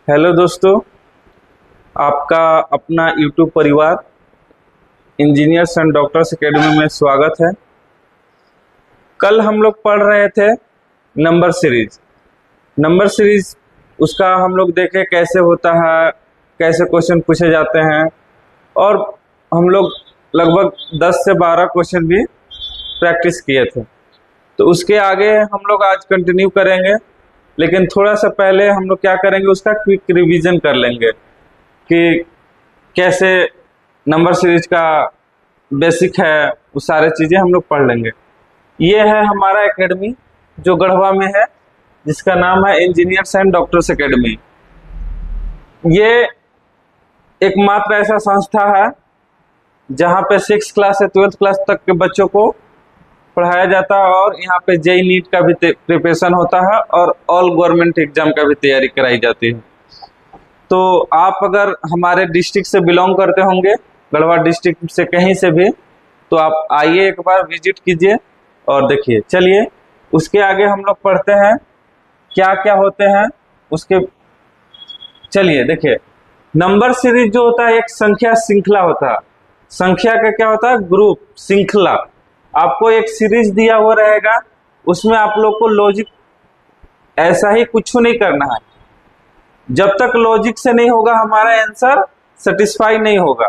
Hello दोस्तों, आपका अपना यूट्यूब परिवार इंजीनियर्स एंड डॉक्टर्स एकेडमी में स्वागत है। कल हम लोग पढ़ रहे थे नंबर सीरीज। नंबर सीरीज उसका हम लोग देखे कैसे होता है, कैसे क्वेश्चन पूछे जाते हैं, और हम लोग लगभग 10 से 12 क्वेश्चन भी प्रैक्टिस किए थे। तो उसके आगे हम लोग आज कंटिन्यू करेंगे, लेकिन थोड़ा सा पहले हम लोग क्या करेंगे, उसका क्विक रिवीजन कर लेंगे कि कैसे नंबर सीरीज का बेसिक है, वो सारे चीज़ें हम लोग पढ़ लेंगे। ये है हमारा एकेडमी जो गढ़वा में है, जिसका नाम है इंजीनियर्स एंड डॉक्टर्स एकेडमी। ये एकमात्र ऐसा संस्था है जहाँ पे 6 क्लास से 12th क्लास तक के बच्चों को पढ़ाया जाता है, और यहाँ पे जेई नीट का भी प्रिपरेशन होता है और ऑल गवर्नमेंट एग्जाम का भी तैयारी कराई जाती है। तो आप अगर हमारे डिस्ट्रिक्ट से बिलोंग करते होंगे, गढ़वा डिस्ट्रिक्ट से कहीं से भी, तो आप आइए, एक बार विजिट कीजिए और देखिए। चलिए उसके आगे हम लोग पढ़ते हैं क्या क्या होते हैं उसके। चलिए देखिए, नंबर सीरीज जो होता है एक संख्या श्रृंखला होता है। संख्या का क्या होता है? ग्रुप, श्रृंखला। आपको एक सीरीज दिया हुआ रहेगा, उसमें आप लोग को लॉजिक ऐसा ही कुछ नहीं करना है। जब तक लॉजिक से नहीं होगा हमारा आंसर सेटिस्फाई नहीं होगा।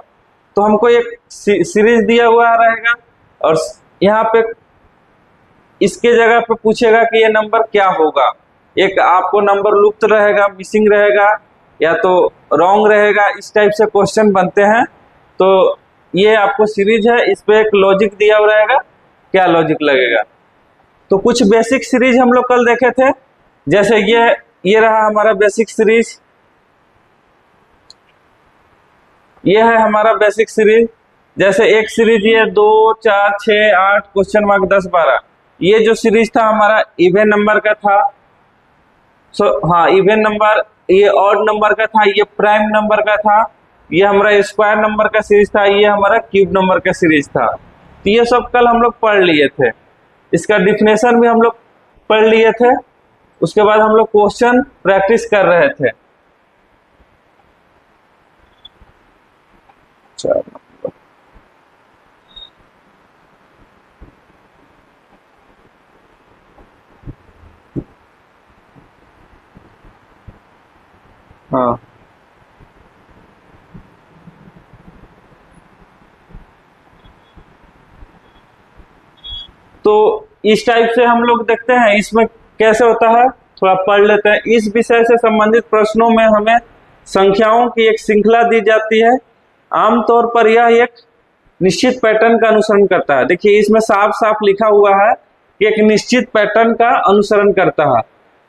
तो हमको एक सीरीज दिया हुआ रहेगा, और यहाँ पे इसके जगह पे पूछेगा कि ये नंबर क्या होगा। एक आपको नंबर लुप्त रहेगा, मिसिंग रहेगा, या तो रॉन्ग रहेगा। इस टाइप से क्वेश्चन बनते हैं। तो ये आपको सीरीज है, इस पे एक लॉजिक दिया हुआ रहेगा, क्या लॉजिक लगेगा। तो कुछ बेसिक सीरीज हम लोग कल देखे थे। जैसे ये रहा हमारा बेसिक सीरीज। ये है हमारा बेसिक सीरीज। जैसे एक सीरीज ये 2, 4, 6, 8 क्वेश्चन मार्क 10, 12। ये जो सीरीज था हमारा इवन नंबर का था। हाँ, इवन नंबर। ये ऑड नंबर का था, ये प्राइम नंबर का था, ये हमारा स्क्वायर नंबर का सीरीज था, ये हमारा क्यूब नंबर का सीरीज था। तो ये सब कल हम लोग पढ़ लिए थे। इसका डिफिनेशन भी हम लोग पढ़ लिए थे। उसके बाद हम लोग क्वेश्चन प्रैक्टिस कर रहे थे। चलो, हाँ, तो इस टाइप से हम लोग देखते हैं इसमें कैसे होता है, थोड़ा पढ़ लेते हैं। इस विषय से संबंधित प्रश्नों में हमें संख्याओं की एक श्रृंखला दी जाती है। आमतौर पर यह एक निश्चित पैटर्न का अनुसरण करता है। देखिए इसमें साफ साफ लिखा हुआ है कि एक निश्चित पैटर्न का अनुसरण करता है।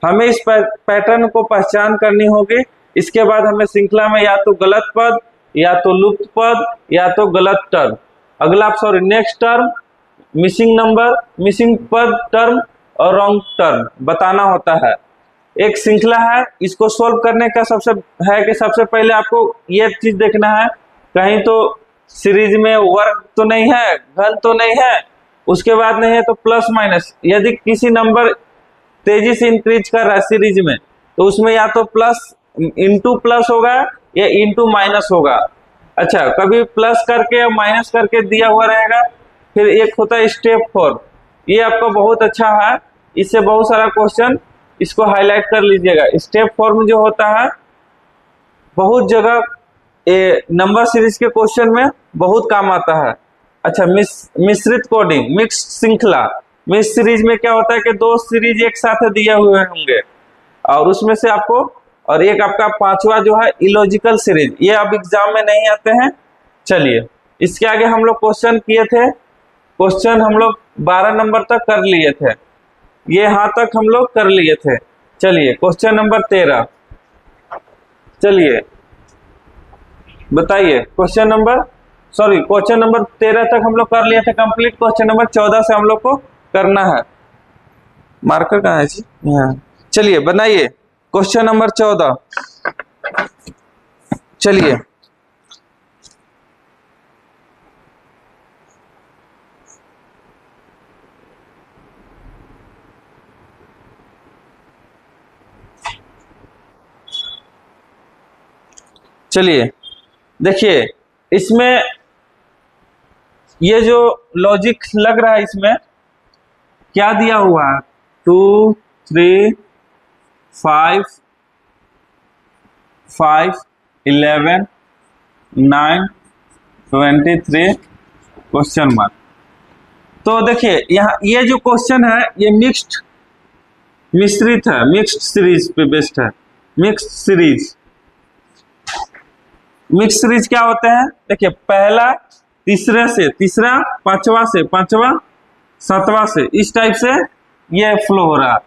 हमें इस पैटर्न को पहचान करनी होगी। इसके बाद हमें श्रृंखला में या तो गलत पद, या तो लुप्त पद, या तो गलत टर्म, अगला sorry next term, missing number, missing पद टर्म, और रॉन्ग टर्म बताना होता है। एक श्रृंखला है, इसको सोल्व करने का सबसे है कि सबसे पहले आपको ये चीज देखना है, कहीं तो सीरीज में वर्ग तो नहीं है, घन तो नहीं है, उसके बाद नहीं है तो प्लस माइनस। यदि किसी नंबर तेजी से इंक्रीज कर रहा है सीरीज में, तो उसमें या तो प्लस इंटू प्लस होगा, या इंटू माइनस होगा। अच्छा, कभी प्लस करके या माइनस करके दिया हुआ रहेगा। फिर एक होता है स्टेप 4। ये आपका बहुत अच्छा है, इससे बहुत सारा क्वेश्चन इसको हाईलाइट कर लीजिएगा। स्टेप 4 में जो होता है, बहुत जगह नंबर सीरीज के क्वेश्चन में बहुत काम आता है। अच्छा, मिश्रित कोडिंग, मिक्स्ड श्रृंखला। मिक्स सीरीज में क्या होता है कि 2 सीरीज एक साथ दिए हुए होंगे, और उसमें से आपको, और एक आपका पांचवा जो है इलॉजिकल सीरीज, ये अब एग्जाम में नहीं आते हैं। चलिए इसके आगे हम लोग क्वेश्चन किए थे। क्वेश्चन हम लोग 12 नंबर तक कर लिए थे, ये यहाँ तक हम लोग कर लिए थे। चलिए क्वेश्चन नंबर 13। चलिए बताइए, क्वेश्चन नंबर 13 तक हम लोग कर लिए थे कंप्लीट। क्वेश्चन नंबर 14 से हम लोग को करना है। मार्कर कहाँ है जी? यहाँ। चलिए बनाइए क्वेश्चन नंबर 14। चलिए चलिए देखिए, इसमें ये जो लॉजिक लग रहा है, इसमें क्या दिया हुआ है, 2 3 5 5 11 9 23 क्वेश्चन मार्क। तो देखिए यहाँ ये जो क्वेश्चन है ये मिश्रित है, मिक्स्ड सीरीज पे बेस्ड है। मिक्स्ड सीरीज क्या होते हैं, देखिए पहला तीसरे से तीसरा, पांचवा से पांचवा, सातवां से, इस टाइप से ये फ्लो हो रहा है।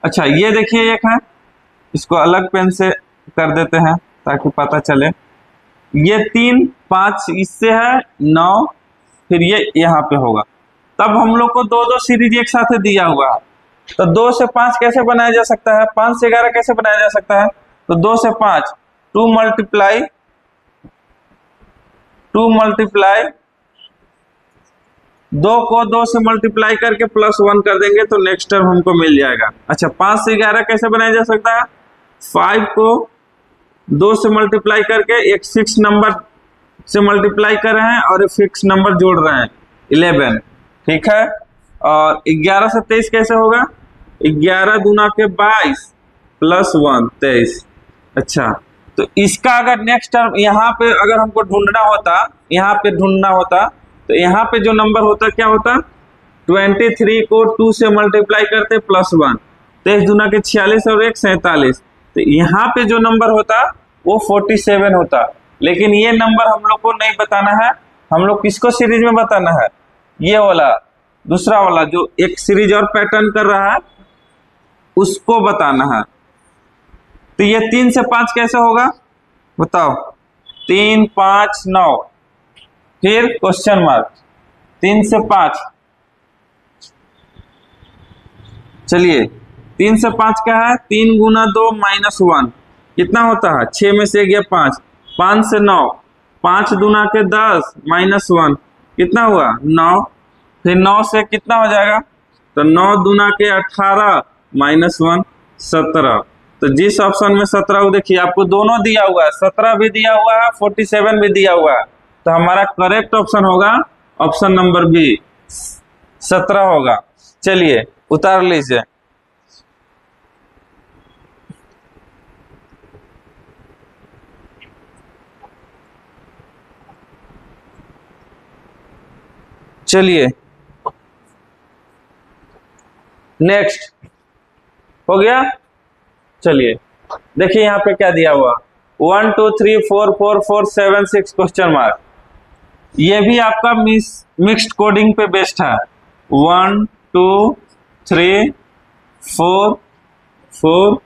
अच्छा ये देखिए एक है, इसको अलग पेन से कर देते हैं ताकि पता चले। ये 3 5 इससे है 9, फिर ये यहाँ पे होगा। तब हम लोग को दो सीरीज एक साथ दिया हुआ है, तो 2 से 5 कैसे बनाया जा सकता है, 5 से 11 कैसे बनाया जा सकता है, तो 2 से 5 2 मल्टीप्लाई 2 को 2 से मल्टीप्लाई करके +1 कर देंगे तो नेक्स्ट टर्म हमको मिल जाएगा। अच्छा 5 से 11 कैसे बनाया जा सकता है, 5 को 2 से मल्टीप्लाई करके एक 6 नंबर से मल्टीप्लाई कर रहे हैं और एक फिक्स नंबर जोड़ रहे हैं 11, ठीक है। और 11 से 23 कैसे होगा, 11 दूना के 22 +1 23। अच्छा तो इसका अगर नेक्स्ट टर्म यहाँ पे अगर हमको ढूंढना होता, यहाँ पे ढूंढना होता, तो यहाँ पे जो नंबर होता क्या होता, 23 को 2 से मल्टीप्लाई करते +1, 23 दूना के 46 और 1 47, तो यहाँ पे जो नंबर होता वो 47 होता। लेकिन ये नंबर हम लोग को नहीं बताना है, हम लोग किसको सीरीज में बताना है, ये वाला दूसरा वाला जो एक सीरीज और पैटर्न कर रहा है उसको बताना है। तो ये 3 से 5 कैसे होगा बताओ, 3 5 9, फिर क्वेश्चन मार्क, 3 से 5। चलिए 3 से 5 क्या है, 3 गुना 2 -1 कितना होता है, 6 में से गया 5, 5 से 9, 5 दूना के 10 -1 कितना हुआ 9, फिर 9 से कितना हो जाएगा, तो 9 दूना के 18 -1 17। तो जिस ऑप्शन में 17 हो, देखिए आपको दोनों दिया हुआ है, 17 भी दिया हुआ है 47 भी दिया हुआ है, तो हमारा करेक्ट ऑप्शन होगा ऑप्शन नंबर बी 17 होगा। चलिए उतार लीजिए। चलिए नेक्स्ट हो गया। चलिए देखिए यहाँ पे क्या दिया हुआ, 1 2 3 4 4 4 7 6 क्वेश्चन मार्क। ये भी आपका मिक्स्ड कोडिंग पे बेस्ड है, 1 2 3 4 4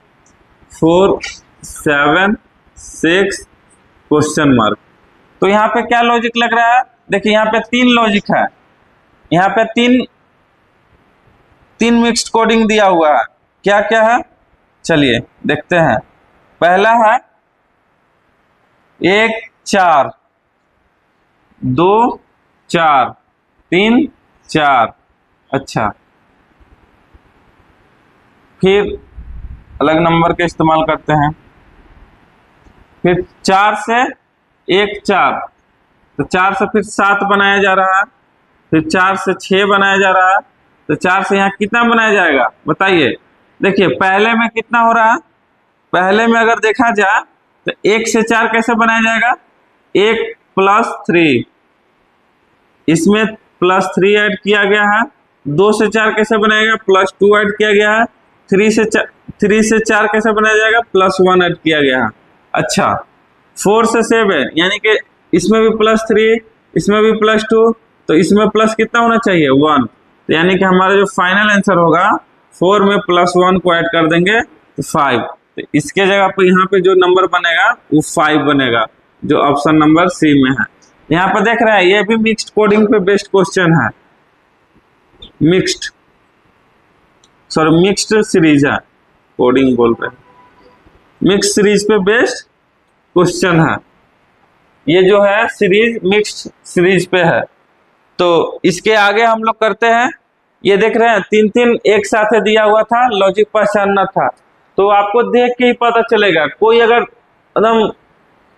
4 7 6 क्वेश्चन मार्क। तो यहाँ पे क्या लॉजिक लग रहा है, देखिए यहाँ पे 3 लॉजिक है, यहाँ पे तीन मिक्स्ड कोडिंग दिया हुआ है, क्या क्या है चलिए देखते हैं। पहला है 1 4 2 4 3 4, अच्छा फिर अलग नंबर के इस्तेमाल करते हैं, फिर 4 से 1 4, तो 4 से फिर 7 बनाया जा रहा है, फिर 4 से 6 बनाया जा रहा है, तो 4 से यहाँ कितना बनाया जाएगा बताइए। देखिए पहले में कितना हो रहा है, पहले में अगर देखा जाए तो 1 से 4 कैसे बनाया जाएगा, 1 +3, इसमें +3 ऐड किया गया है। 2 से 4 कैसे बनाएगा, +2 ऐड किया गया है। 3 से 4 कैसे बनाया जाएगा, +1 ऐड किया गया है। अच्छा 4 से 7 यानी कि इसमें भी +3, इसमें भी +2, तो इसमें प्लस कितना होना चाहिए 1, तो यानी कि हमारा जो फाइनल आंसर होगा 4 में +1 को ऐड कर देंगे तो 5। तो इसके जगह पर यहाँ पे जो नंबर बनेगा वो 5 बनेगा, जो ऑप्शन नंबर सी में है। यहाँ पर देख रहे हैं ये भी मिक्स्ड कोडिंग पे बेस्ड क्वेश्चन है, मिक्स्ड सीरीज है, कोडिंग बोल रहे हैं, मिक्स्ड सीरीज पे बेस्ड क्वेश्चन है। ये जो है सीरीज मिक्स्ड सीरीज पे है। तो इसके आगे हम लोग करते हैं, ये देख रहे हैं 3 एक साथ दिया हुआ था, लॉजिक पहचानना था, तो आपको देख के ही पता चलेगा। कोई अगर एकदम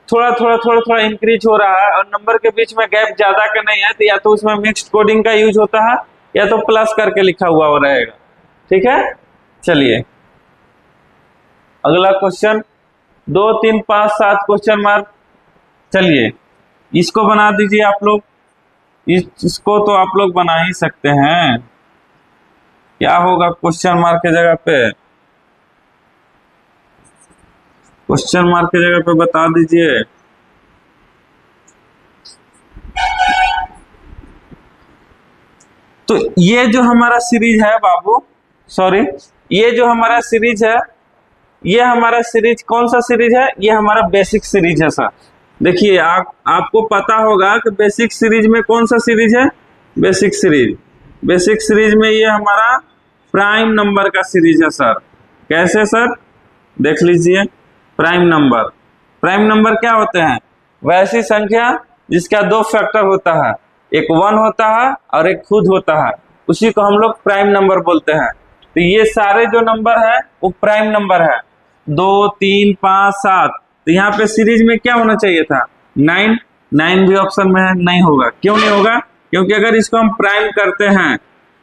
थोड़ा थोड़ा थोड़ा थोड़ा इंक्रीज हो रहा है और नंबर के बीच में गैप ज्यादा का नहीं है, तो या तो उसमें मिक्स्ड कोडिंग का यूज होता है या तो प्लस करके लिखा हुआ रहेगा। ठीक है, चलिए अगला क्वेश्चन 2 3 5 7 क्वेश्चन मार्क। चलिए इसको बना दीजिए आप लोग, इसको तो आप लोग बना ही सकते हैं। क्या होगा क्वेश्चन मार्क की जगह पे? क्वेश्चन मार्क की जगह पे बता दीजिए। तो ये जो हमारा सीरीज है बाबू, सॉरी, ये जो हमारा सीरीज है, ये हमारा सीरीज कौन सा सीरीज है? ये हमारा बेसिक सीरीज है सर। देखिए आपको पता होगा कि बेसिक सीरीज में कौन सा सीरीज है? Basic series. बेसिक सीरीज में ये हमारा प्राइम नंबर का सीरीज है सर। कैसे सर? देख लीजिए, प्राइम नंबर। प्राइम नंबर क्या होते हैं? वैसी संख्या जिसका 2 फैक्टर होता है, एक 1 होता है और एक खुद होता है, उसी को हम लोग प्राइम नंबर बोलते हैं। तो ये सारे जो नंबर है वो प्राइम नंबर है, 2 3 5 7। तो यहाँ पे सीरीज में क्या होना चाहिए था? 9। 9 भी ऑप्शन में है, नहीं होगा। क्यों नहीं होगा? क्योंकि अगर इसको हम प्राइम करते हैं,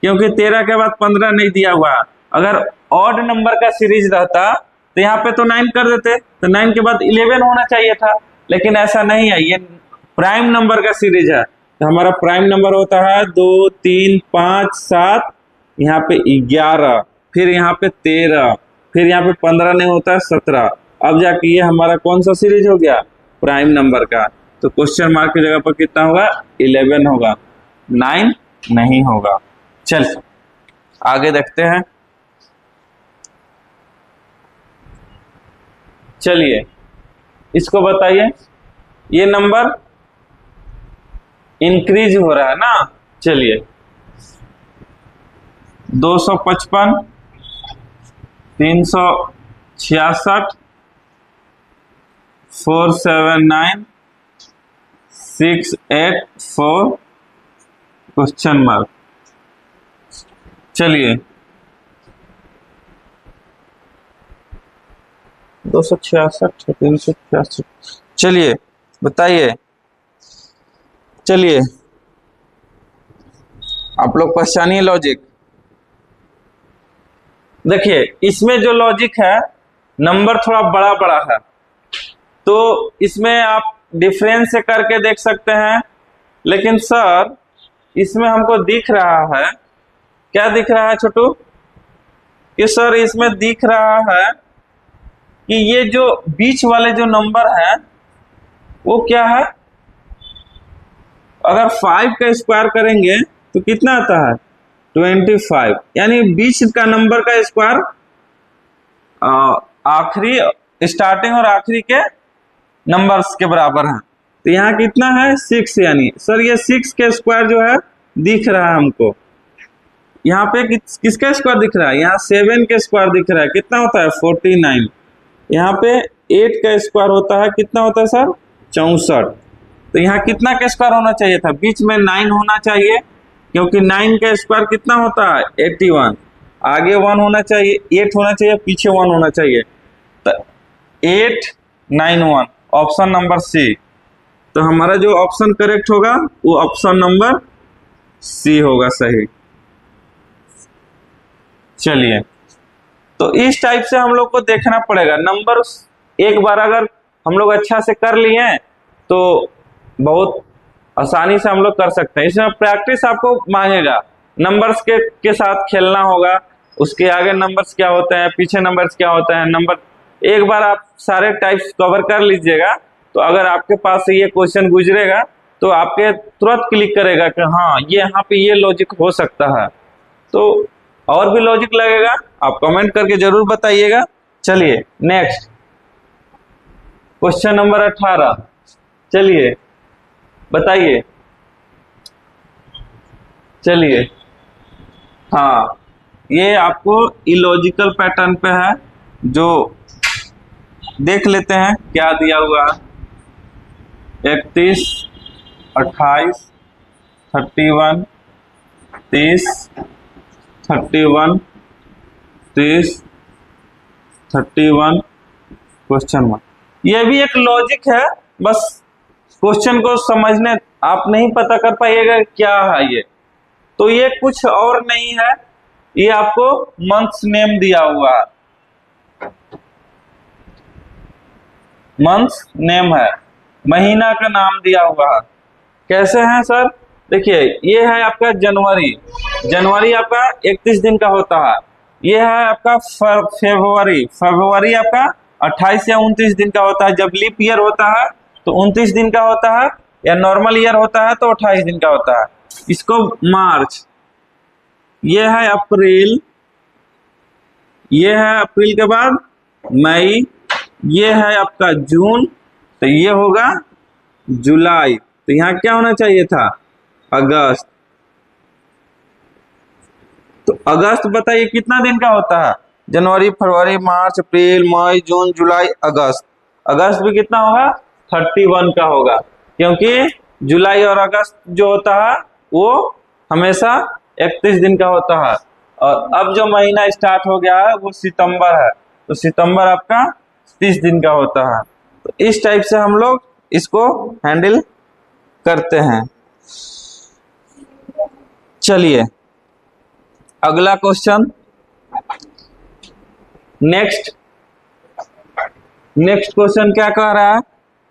क्योंकि 13 के बाद 15 नहीं दिया हुआ, अगर ऑड नंबर का सीरीज रहता तो यहाँ पे तो 9 कर देते, तो 9 के बाद 11 होना चाहिए था, लेकिन ऐसा नहीं है, ये प्राइम नंबर का सीरीज है। तो हमारा प्राइम नंबर होता है 2 3 5 7, यहाँ पे 11, फिर यहाँ पे 13, फिर यहाँ पे 15 नहीं होता है, 17। अब जाके ये हमारा कौन सा सीरीज हो गया? प्राइम नंबर का। तो क्वेश्चन मार्क की जगह पर कितना होगा? 11 होगा, 9 नहीं होगा। चल आगे देखते हैं। चलिए इसको बताइए, ये नंबर इंक्रीज हो रहा है ना। चलिए 255, 366, 479, 684 क्वेश्चन मार्क। चलिए 266, 366, चलिए बताइए। चलिए आप लोग पहचानिए लॉजिक। देखिए इसमें जो लॉजिक है, नंबर थोड़ा बड़ा बड़ा है, तो इसमें आप डिफरेंस से करके देख सकते हैं। लेकिन सर इसमें हमको दिख रहा है, क्या दिख रहा है छोटू? कि सर इसमें दिख रहा है कि ये जो बीच वाले जो नंबर है वो क्या है? अगर 5 का स्क्वायर करेंगे तो कितना आता है? 25। यानी बीच का नंबर का स्क्वायर आखिरी, स्टार्टिंग और आखिरी के नंबर्स के बराबर है। तो यहाँ कितना है? 6। यानी सर ये 6 के स्क्वायर जो है दिख रहा है हमको। यहाँ पे किसका स्क्वायर दिख रहा है? यहाँ 7 के स्क्वायर दिख रहा है, कितना होता है? 49। यहाँ पे 8 का स्क्वायर होता है, कितना होता है सर? 64। तो यहाँ कितना का स्क्वायर होना चाहिए था? बीच में 9 होना चाहिए, क्योंकि 9 का स्क्वायर कितना होता है? 81। आगे 1 होना चाहिए, 8 होना चाहिए, पीछे 1 होना चाहिए। तो 8 9 1, ऑप्शन नंबर सी। तो हमारा जो ऑप्शन करेक्ट होगा वो ऑप्शन नंबर सी होगा सही। चलिए तो इस टाइप से हम लोग को देखना पड़ेगा। नंबर एक बार अगर हम लोग अच्छा से कर लिए तो बहुत आसानी से हम लोग कर सकते हैं। इसमें प्रैक्टिस आपको मांगेगा, नंबर्स के साथ खेलना होगा। उसके आगे नंबर्स क्या होते हैं, पीछे नंबर्स क्या होते हैं, नंबर एक बार आप सारे टाइप्स कवर कर लीजिएगा, तो अगर आपके पास से ये क्वेश्चन गुजरेगा तो आपके तुरंत क्लिक करेगा कि हाँ ये यहाँ पे ये लॉजिक हो सकता है। तो और भी लॉजिक लगेगा, आप कमेंट करके जरूर बताइएगा। चलिए नेक्स्ट क्वेश्चन नंबर 18। चलिए बताइए। चलिए हाँ, ये आपको इलॉजिकल पैटर्न पे है, जो देख लेते हैं क्या दिया हुआ। 31, 28, 31, 30, 31, 30, 31 क्वेश्चन मार्क। ये भी एक लॉजिक है, बस क्वेश्चन को समझने, आप नहीं पता कर पाइएगा क्या है ये, तो ये कुछ और नहीं है, ये आपको मंथ्स नेम दिया हुआ है, मंथ्स नेम है, महीना का नाम दिया हुआ है। कैसे है सर? देखिए ये है आपका जनवरी, जनवरी आपका 31 दिन का होता है। ये है आपका फरवरी, फरवरी आपका 28 या 29 दिन का होता है। जब लीप ईयर होता है तो 29 दिन का होता है, या नॉर्मल ईयर होता है तो 28 दिन का होता है। इसको मार्च, ये है अप्रैल, ये है अप्रैल के बाद मई, ये है आपका जून, तो ये होगा जुलाई। तो यहाँ क्या होना चाहिए था? अगस्त। तो अगस्त बताइए कितना दिन का होता है? जनवरी, फरवरी, मार्च, अप्रैल, मई, जून, जुलाई, अगस्त। अगस्त भी कितना होगा? 31 का होगा, क्योंकि जुलाई और अगस्त जो होता है वो हमेशा 31 दिन का होता है। और अब जो महीना स्टार्ट हो गया है वो सितंबर है, तो सितंबर आपका 30 दिन का होता है। तो इस टाइप से हम लोग इसको हैंडल करते हैं। चलिए अगला क्वेश्चन, नेक्स्ट क्वेश्चन क्या कह रहा है?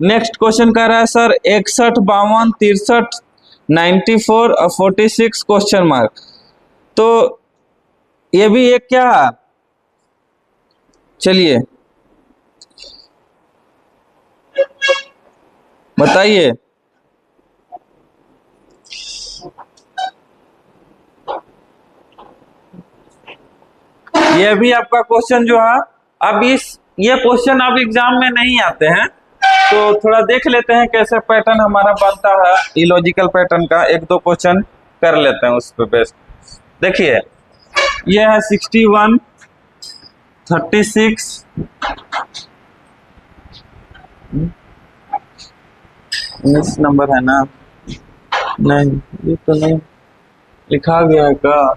नेक्स्ट क्वेश्चन कह रहा है सर 61, 52, 63, 94 और 46 क्वेश्चन मार्क। तो ये भी एक क्या है, चलिए बताइए। ये भी आपका क्वेश्चन जो है, अब ये क्वेश्चन अब एग्जाम में नहीं आते हैं, तो थोड़ा देख लेते हैं कैसे पैटर्न हमारा बनता है इलॉजिकल पैटर्न का। एक दो क्वेश्चन कर लेते हैं उस पे बेस्ट। देखिए ये है 61, 36, मिस नंबर है ना? नहीं, ये तो नहीं लिखा गया है का?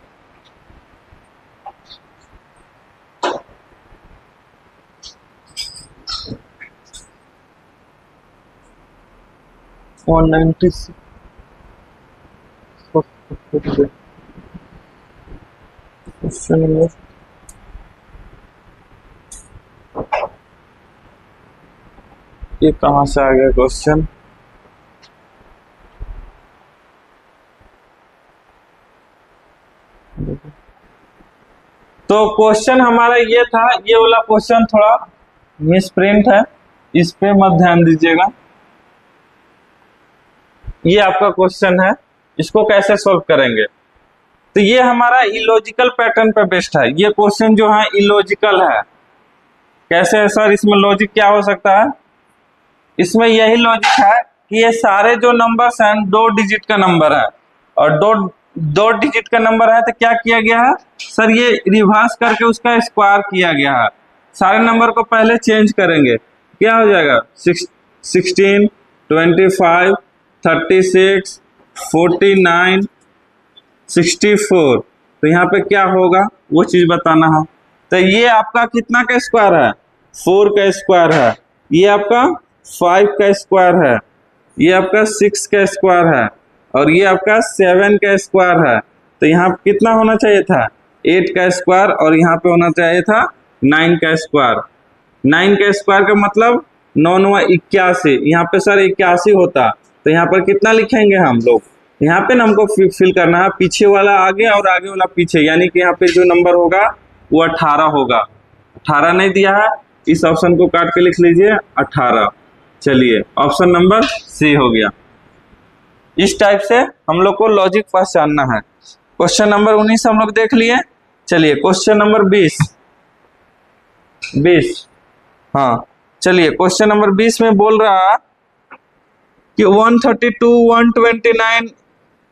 ये कहाँ से आ गया क्वेश्चन? तो क्वेश्चन हमारा ये था, ये वाला क्वेश्चन थोड़ा मिसप्रिंट है, इस पे मत ध्यान दीजिएगा। ये आपका क्वेश्चन है, इसको कैसे सोल्व करेंगे? तो ये हमारा इलॉजिकल पैटर्न पे बेस्ड है। ये क्वेश्चन जो है इलॉजिकल है। कैसे है सर? इसमें लॉजिक क्या हो सकता है? इसमें यही लॉजिक है कि ये सारे जो नंबर्स हैं 2 डिजिट का नंबर है, और दो डिजिट का नंबर है, तो क्या किया गया है सर? ये रिवर्स करके उसका स्क्वायर किया गया है। सारे नंबर को पहले चेंज करेंगे, क्या हो जाएगा? 16, 25, 36, 49, 64। तो यहाँ पे क्या होगा वो चीज बताना है। तो ये आपका कितना का स्क्वायर है? 4 का स्क्वायर है। ये आपका 5 का स्क्वायर है। ये आपका 6 का स्क्वायर है, और ये आपका 7 का स्क्वायर है। तो यहाँ कितना होना चाहिए था? 8 का स्क्वायर, और यहाँ पे होना चाहिए था 9 का स्क्वायर। 9 का स्क्वायर का मतलब 9 9 81। यहाँ पे सर 81 होता, तो यहाँ पर कितना लिखेंगे हम लोग? यहाँ पे ना हमको फिल करना है, पीछे वाला आगे और आगे वाला पीछे, यानी कि यहाँ पे जो नंबर होगा वो 18 होगा। 18 नहीं दिया है, इस ऑप्शन को काट के लिख लीजिए 18। चलिए ऑप्शन नंबर सी हो गया। इस टाइप से हम लोग को लॉजिक पहचानना है। क्वेश्चन नंबर 19 हम लोग देख लिए। चलिए क्वेश्चन नंबर 20। हाँ चलिए क्वेश्चन नंबर 20 में बोल रहा कि 132, 129,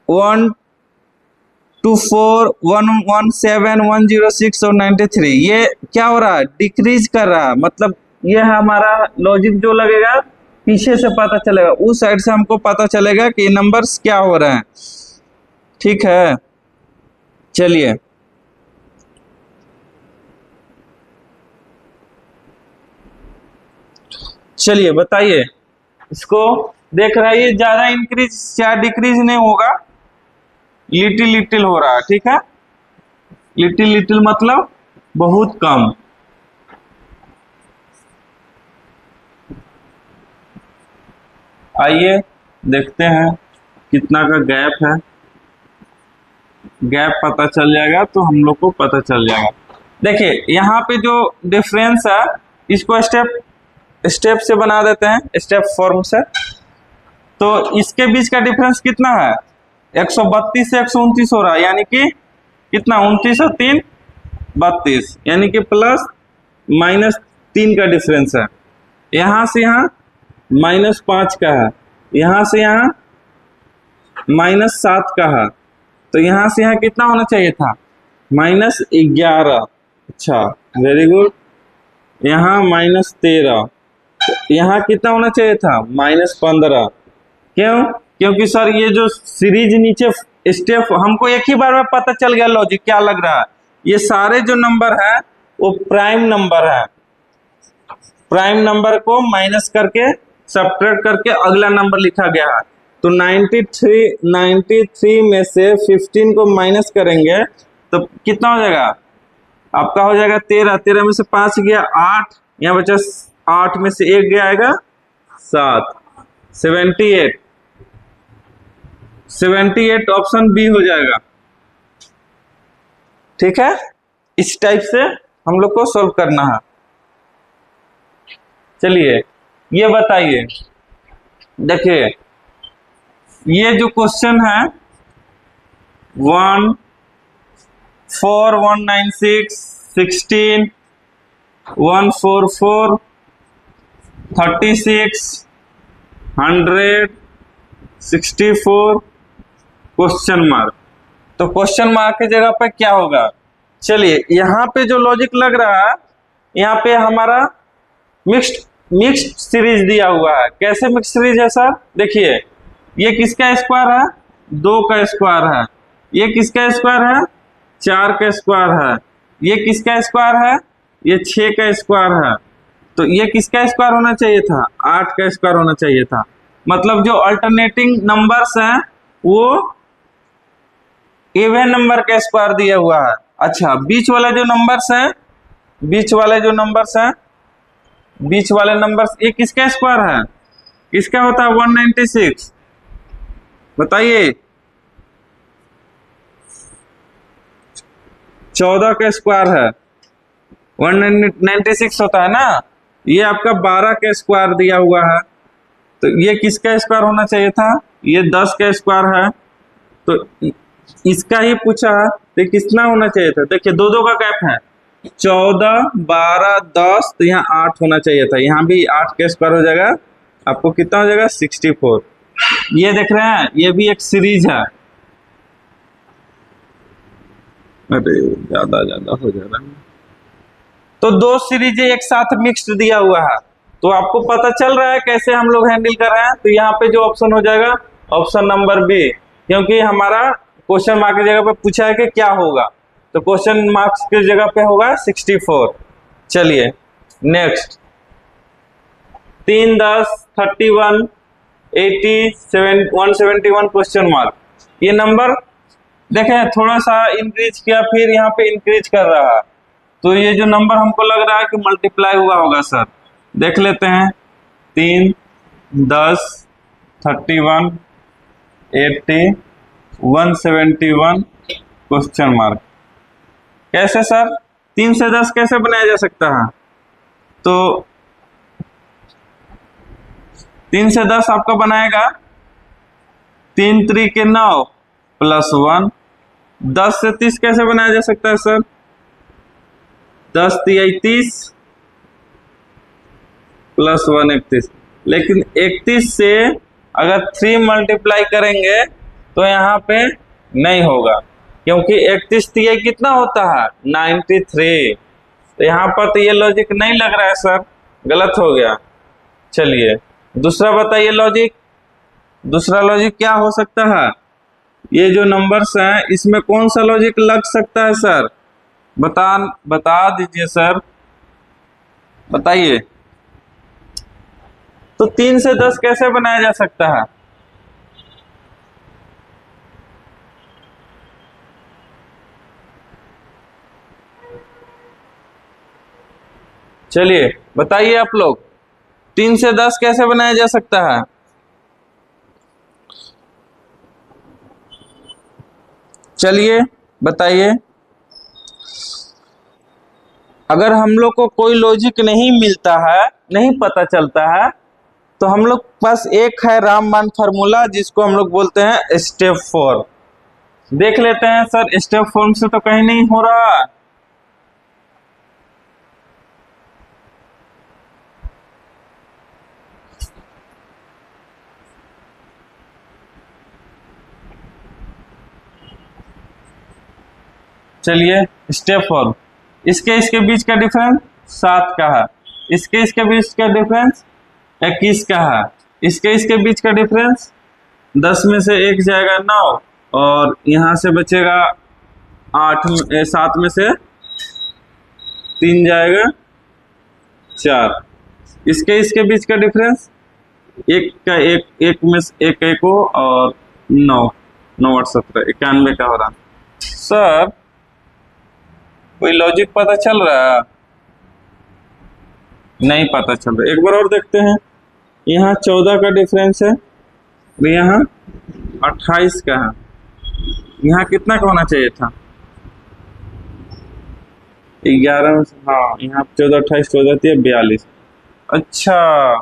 124, 117, 106 और 93, ये क्या हो रहा है? डिक्रीज कर रहा है। मतलब ये हमारा लॉजिक जो लगेगा पीछे से पता चलेगा, उस साइड से हमको पता चलेगा कि नंबर्स क्या हो रहे हैं। ठीक है, चलिए बताइए इसको देख रहा है, ये ज्यादा इंक्रीज या डिक्रीज नहीं होगा, लिटिल लिटिल हो रहा है, ठीक है। लिटिल लिटिल मतलब बहुत कम। आइए देखते हैं कितना का गैप है। गैप पता चल जाएगा तो हम लोग को पता चल जाएगा। देखिए यहाँ पे जो डिफरेंस है इसको स्टेप से बना देते हैं, स्टेप फॉर्म से। तो इसके बीच का डिफरेंस कितना है, 132 से 129 हो रहा है, यानी कि कितना, 29 और 3 32, यानी कि प्लस माइनस 3 का डिफरेंस है। यहाँ से यहाँ -5 का है, यहाँ से यहाँ -7 का है, तो यहाँ से यहाँ कितना होना चाहिए था, -11। अच्छा वेरी गुड। यहाँ -13, यहाँ कितना होना चाहिए था, -15। क्यों, क्योंकि सर ये जो सीरीज नीचे स्टेप हमको एक ही बार में पता चल गया लॉजिक क्या लग रहा है। ये सारे जो नंबर है वो प्राइम नंबर है, प्राइम नंबर को माइनस करके सब्ट्रैक्ट करके अगला नंबर लिखा गया है। तो 93 में से 15 को माइनस करेंगे तो कितना हो जाएगा आपका, हो जाएगा 13 में से 5 गया 8, यहाँ बचा 8 में से 1 गया आएगा 7, 78 ऑप्शन बी हो जाएगा। ठीक है, इस टाइप से हम लोग को सॉल्व करना है। चलिए ये बताइए, देखिए ये जो क्वेश्चन है 1 4 196 16 144 36 100 64 क्वेश्चन मार्क। तो क्वेश्चन मार्क की जगह पे क्या होगा, चलिए यहाँ पे जो लॉजिक लग रहा है, यहाँ पे हमारा मिक्स्ड सीरीज दिया हुआ है। कैसे मिक्स्ड सीरीज है सर, देखिए ये किसका स्क्वायर है, 2 का स्क्वायर है, ये किसका स्क्वायर है, 4 का स्क्वायर है, ये किसका स्क्वायर है, ये 6 का स्क्वायर है, तो ये किसका स्क्वायर होना चाहिए था, 8 का स्क्वायर होना चाहिए था। मतलब जो अल्टरनेटिंग नंबर्स हैं वो इवन नंबर का स्क्वायर दिया हुआ है। अच्छा बीच वाले जो नंबर्स हैं, बीच वाले नंबर्स ये किसका स्क्वायर है, किसका होता है, 196, बताइए। 14 का स्क्वायर है, 196 होता है ना। ये आपका 12 का स्क्वायर दिया हुआ है, तो ये किसका स्क्वायर होना चाहिए था, ये 10 का स्क्वायर है, तो इसका ही पूछा है, तो कितना होना चाहिए था। देखिए 2 का गैप है, 14 12 10, तो यहाँ 8 होना चाहिए था, यहाँ भी 8 का स्क्वायर हो जाएगा, आपको कितना हो जाएगा 64। ये देख रहे हैं, ये भी एक सीरीज है। अरे ज्यादा हो जा रहा है। तो 2 सीरीज एक साथ मिक्स्ड दिया हुआ है, तो आपको पता चल रहा है कैसे हम लोग हैंडल कर रहे हैं। तो यहाँ पे जो ऑप्शन हो जाएगा ऑप्शन नंबर बी, क्योंकि हमारा क्वेश्चन मार्क की जगह पे पूछा है कि क्या होगा, तो क्वेश्चन मार्क्स की जगह पे होगा 64। चलिए नेक्स्ट, 3 10 31 80 171 क्वेश्चन मार्क। ये नंबर देखें थोड़ा सा इंक्रीज किया, फिर यहाँ पे इंक्रीज कर रहा है, तो ये जो नंबर हमको लग रहा है कि मल्टीप्लाई हुआ होगा सर। देख लेते हैं, 3 10 31 80 171 क्वेश्चन मार्क। कैसे सर, 3 से 10 कैसे बनाया जा सकता है, तो 3 से 10 आपका बनाएगा 3 3 के 9 प्लस 1। 10 से 30 कैसे बनाया जा सकता है सर, 10 3 30 प्लस 1 31। लेकिन 31 से अगर 3 मल्टीप्लाई करेंगे तो यहाँ पे नहीं होगा, क्योंकि 31 3 कितना होता है 93। तो यहाँ पर तो ये लॉजिक नहीं लग रहा है सर, गलत हो गया। चलिए दूसरा बताइए लॉजिक, दूसरा लॉजिक क्या हो सकता है, ये जो नंबर्स हैं इसमें कौन सा लॉजिक लग सकता है सर, बता दीजिए सर, बताइए। तो 3 से 10 कैसे बनाया जा सकता है? चलिए बताइए आप लोग, 3 से 10 कैसे बनाया जा सकता है? चलिए बताइए। अगर हम लोग को कोई लॉजिक नहीं मिलता है, नहीं पता चलता है, तो हम लोग पास एक है रामबाण फार्मूला, जिसको हम लोग बोलते हैं स्टेप 4। देख लेते हैं सर, स्टेप 4 से तो कहीं नहीं हो रहा। चलिए स्टेप 4, इसके बीच का डिफरेंस 7 का है, इसके बीच का डिफरेंस 21 का है, इसके बीच का डिफरेंस 10 में से 1 जाएगा 9, और यहाँ से बचेगा 7 में से 3 जाएगा 4। इसके बीच का डिफरेंस 1 का 1 में से 1 1 हो, और 9 9 8 17 91 का हो रहा। सर कोई लॉजिक पता चल रहा है? नहीं पता चल रहा। एक बार और देखते हैं। यहाँ 14 का डिफरेंस है, यहाँ 28 का है। यहाँ कितना का होना चाहिए था? 11 में से, हाँ यहाँ 14 28 14 42। अच्छा,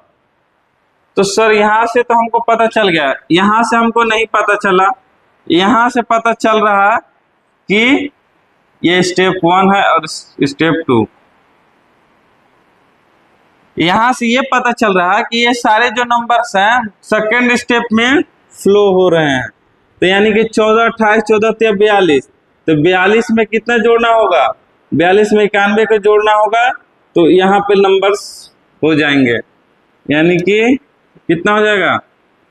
तो सर यहाँ से तो हमको पता चल गया, यहाँ से हमको नहीं पता चला। यहाँ से पता चल रहा है कि ये स्टेप 1 है और स्टेप 2। यहां से ये पता चल रहा है कि ये सारे जो नंबर्स हैं सेकेंड स्टेप में फ्लो हो रहे हैं। तो यानी कि 14 28 14 42, तो 42 में कितना जोड़ना होगा? 42 में 91 को जोड़ना होगा, तो यहाँ पे नंबर्स हो जाएंगे। यानी कि कितना हो जाएगा?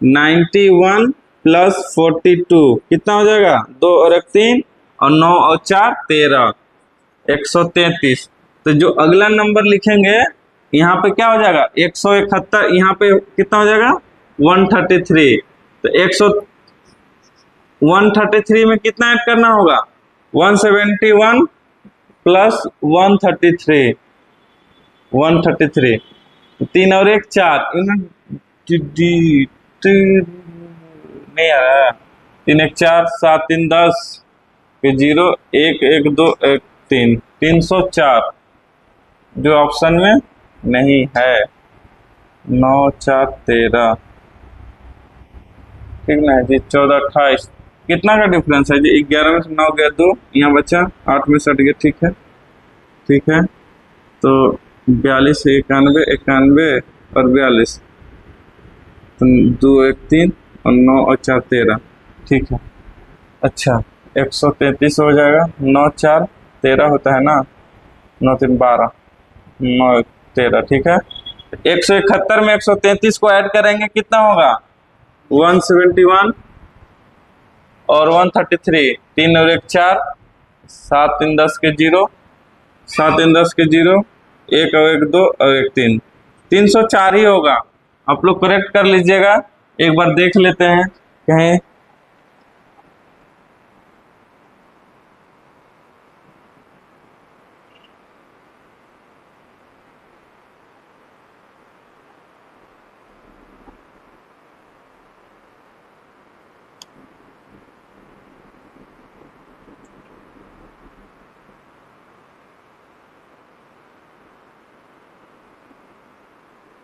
91 प्लस 42 कितना हो जाएगा? 2 और 1 3, और 9 और 4 13, 133। तो जो अगला नंबर लिखेंगे यहाँ पे क्या हो जाएगा? 171। यहाँ पे कितना हो जाएगा? 133। तो 133 में कितना ऐड करना होगा? 171 प्लस 133, 133। 3 और 1 4, नहीं आ रहा। 3 1 4, 7 3 10, 0 1 1 2 1 3, 304 जो ऑप्शन में नहीं है। 9 4 13, ठीक ना जी? 14 28 कितना का डिफरेंस है जी? 11 में से 9 गया 2, यहाँ बचा 8 में से 8 गया। ठीक है, ठीक है। तो 42 91 91 और 42, तो 2 1 3 और 9 और 4 13। ठीक है, अच्छा 133 हो जाएगा। 9 4 13 होता है ना, 9 3 12, 9 13। ठीक है, 171 में 133 को ऐड करेंगे, कितना होगा? 171 और 133, 3 और 1 4, 7 3 10 के 0, 7 3 10 के 0, 1 और 1 2 और 1 3, 304 ही होगा। आप लोग करेक्ट कर लीजिएगा, एक बार देख लेते हैं कहीं।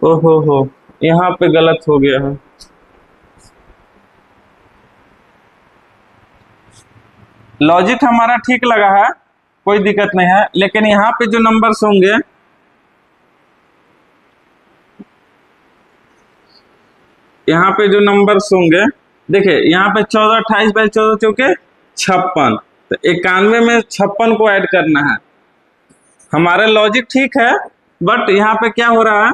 ओहो हो, यहाँ पे गलत हो गया है। लॉजिक हमारा ठीक लगा है, कोई दिक्कत नहीं है, लेकिन यहाँ पे जो नंबर्स होंगे, यहाँ पे जो नंबर्स होंगे, देखिए यहाँ पे 14 28 बाई 14 चौके 56, तो 91 में 56 को ऐड करना है। हमारा लॉजिक ठीक है, बट यहाँ पे क्या हो रहा है?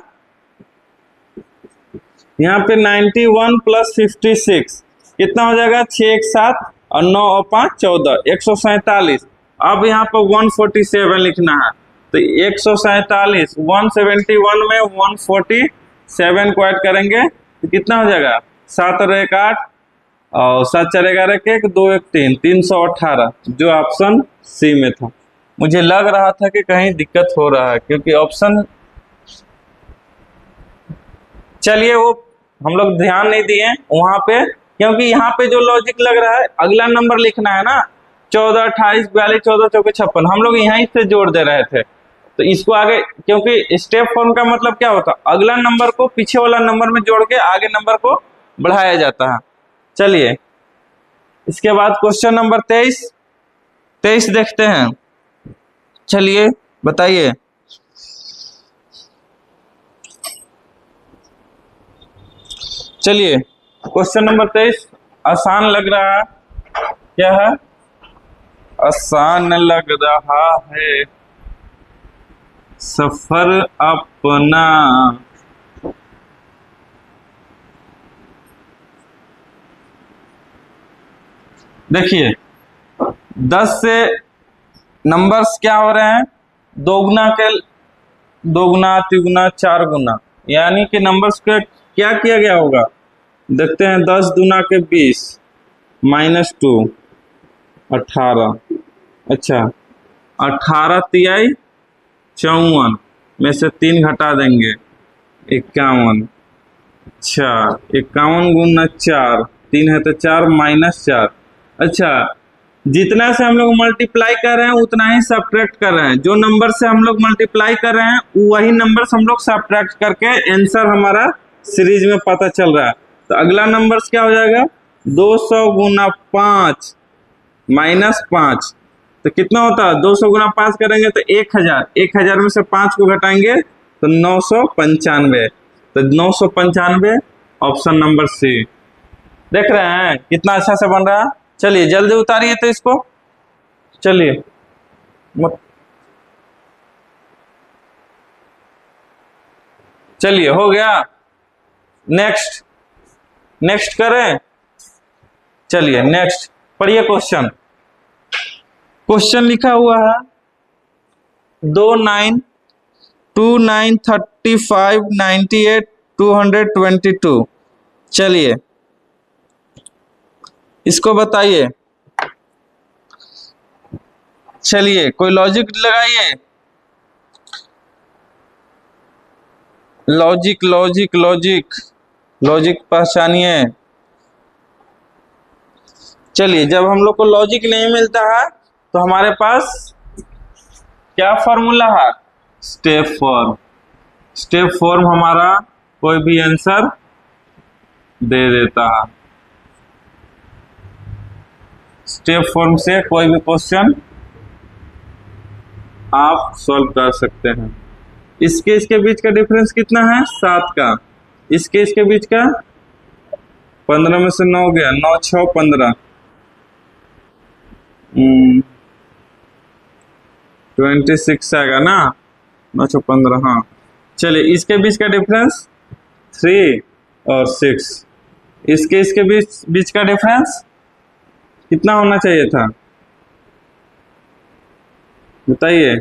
यहाँ पे 91 प्लस 56 कितना हो जाएगा? 6 1 7 और 9 और 5 14, 147। अब यहाँ पर 147 लिखना है, तो 147 171 में 147 7 को ऐड करेंगे तो कितना हो जाएगा, 7 और 1 8 और 7 4 11 के 1 2 1 3 318, जो ऑप्शन सी में था। मुझे लग रहा था कि कहीं दिक्कत हो रहा है, क्योंकि ऑप्शन, चलिए वो हम लोग ध्यान नहीं दिए वहां पे, क्योंकि यहाँ पे जो लॉजिक लग रहा है अगला नंबर लिखना है ना, 14 28 42 14 14 56, हम लोग यहीं से जोड़ दे रहे थे। तो इसको आगे, क्योंकि स्टेप फॉर्म का मतलब क्या होता है, अगला नंबर को पीछे वाला नंबर में जोड़ के आगे नंबर को बढ़ाया जाता है। चलिए इसके बाद क्वेश्चन नंबर 23 देखते हैं। चलिए बताइए। चलिए क्वेश्चन नंबर 23 आसान लग रहा है, क्या है, आसान लग रहा है सफर अपना। देखिए 10 से नंबर्स क्या हो रहे हैं, दोगुना तिगुना 4 गुना, यानी कि नंबर्स का क्या किया गया होगा, देखते हैं। 10 दूना के 20 -2 18, अच्छा 18 तिहाई 54 में से 3 घटा देंगे 51, अच्छा 51 गुना 4, 3 है तो 4 -4, अच्छा जितना से हम लोग मल्टीप्लाई कर रहे हैं उतना ही सब्ट्रैक्ट कर रहे हैं। जो नंबर से हम लोग मल्टीप्लाई कर रहे हैं वही नंबर से हम लोग सब्ट्रैक्ट करके आंसर हमारा सीरीज में पता चल रहा है। तो अगला नंबर क्या हो जाएगा, 200 गुना 5 -5, तो कितना होता है, 200 गुना 5 करेंगे तो 1000, 1000 में से 5 को घटाएंगे तो 995, तो 995 ऑप्शन नंबर सी। देख रहे हैं कितना अच्छा से बन रहा है। चलिए जल्दी उतारिए तो इसको, चलिए चलिए हो गया। नेक्स्ट करें, चलिए नेक्स्ट पढ़िए। क्वेश्चन लिखा हुआ है 2 9 2 9 35 98 222। चलिए इसको बताइए। चलिए कोई लॉजिक लगाइए, लॉजिक पहचानिए। चलिए जब हम लोग को लॉजिक नहीं मिलता है तो हमारे पास क्या फॉर्मूला है, स्टेप फॉर्म हमारा कोई भी आंसर दे देता है। स्टेप फॉर्म से कोई भी क्वेश्चन आप सॉल्व कर सकते हैं। इसके बीच का डिफरेंस कितना है, 7 का। इसके बीच का 15 में से 9 गया, 9 6 15, 26 आएगा ना, 9 6 15, हाँ। चलिए इसके बीच का डिफरेंस 3 और 6, इसके बीच का डिफरेंस कितना होना चाहिए था, बताइए।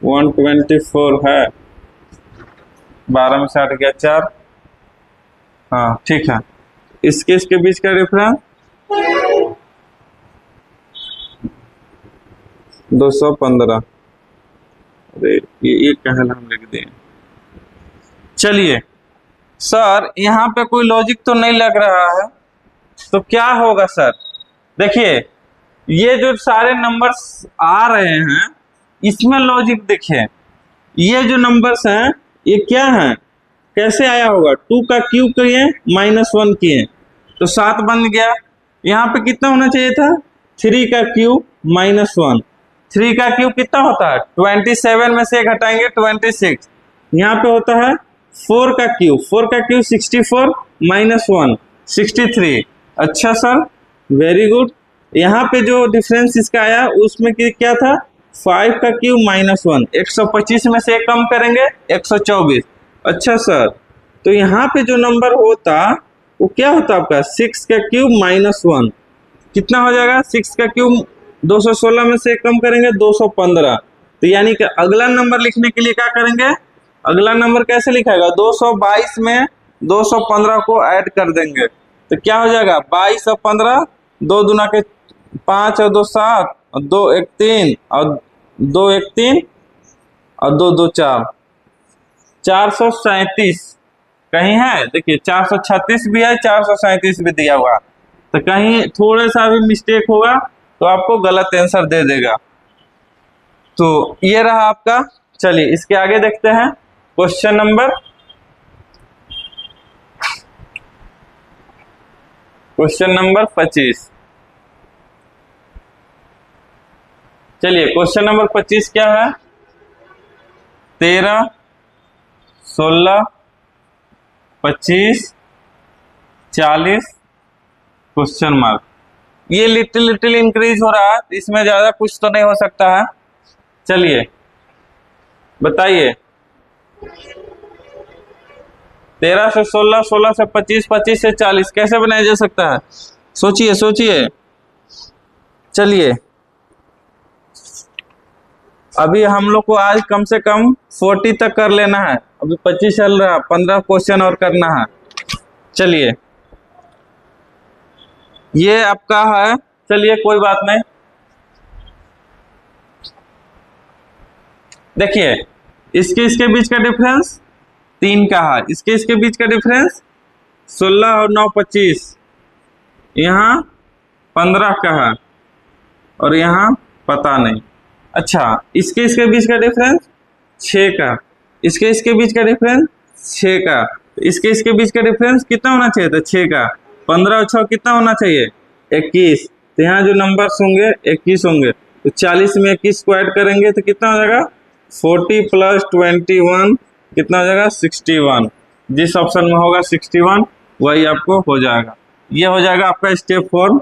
124 है, 12 में से 8 गया 4, हाँ ठीक है। इसके बीच का डिफरेंस 215। अरे ये कहना हम लिख दिए। चलिए सर यहाँ पे कोई लॉजिक तो नहीं लग रहा है, तो क्या होगा सर, देखिए ये जो सारे नंबर्स आ रहे हैं इसमें लॉजिक देखिए, ये जो नंबर्स हैं ये क्या है, कैसे आया होगा, 2 का क्यूब किए -1 किए तो 7 बन गया। यहाँ पे कितना होना चाहिए था, 3 का क्यूब -1, 3 का क्यूब कितना होता है, 27 में से घटाएंगे 26, यहाँ पे होता है 4 का क्यूब 64 -1 63। अच्छा सर वेरी गुड। यहाँ पे जो डिफरेंस इसका आया उसमें क्या था, 5 का क्यूब -1, 125 में से कम करेंगे 124। अच्छा सर, तो यहाँ पे जो नंबर होता वो क्या होता आपका, 6 का क्यूब -1 कितना हो जाएगा, 6 का क्यूब 216 में से कम करेंगे 215। तो यानी कि अगला नंबर लिखने के लिए क्या करेंगे, अगला नंबर कैसे लिखेगा, 222 में 215 को ऐड कर देंगे तो क्या हो जाएगा, 22 और 15, 2 दूना के 5 और 2 7 और 2 1 3 और 2 1 3 और 2 2 4, 437 कहीं है, देखिए 436 भी है, 437 भी दिया हुआ, तो कहीं थोड़ा सा भी मिस्टेक होगा तो आपको गलत आंसर दे देगा। तो ये रहा आपका। चलिए इसके आगे देखते हैं क्वेश्चन नंबर 25। चलिए क्वेश्चन नंबर 25 क्या है, 13 16 25 40 क्वेश्चन मार्क। ये लिटिल इंक्रीज हो रहा है, इसमें ज्यादा कुछ तो नहीं हो सकता है। चलिए बताइए, 13 से 16, 16 से 25, 25 से 40 कैसे बनाया जा सकता है, सोचिए सोचिए। चलिए अभी हम लोग को आज कम से कम 40 तक कर लेना है, अभी 25 चल रहा है, 15 क्वेश्चन और करना है। चलिए ये आपका है, चलिए कोई बात नहीं। देखिए इसके बीच का डिफरेंस 3 का है, इसके बीच का डिफरेंस 16 और 9 25, यहाँ 15 का है और यहाँ पता नहीं। अच्छा इसके बीच का डिफरेंस 6 का, इसके बीच का डिफरेंस 6 का, इसके बीच का डिफरेंस कितना होना चाहिए था, 6 का, 15 और 6 कितना होना चाहिए, 21। तो यहाँ जो नंबर्स होंगे 21 होंगे, तो 40 में 21 को ऐड करेंगे तो कितना हो जाएगा, 40 प्लस 21 कितना हो जाएगा, 61। जिस ऑप्शन में होगा 61 वही आपको हो जाएगा। ये हो जाएगा आपका स्टेप 4।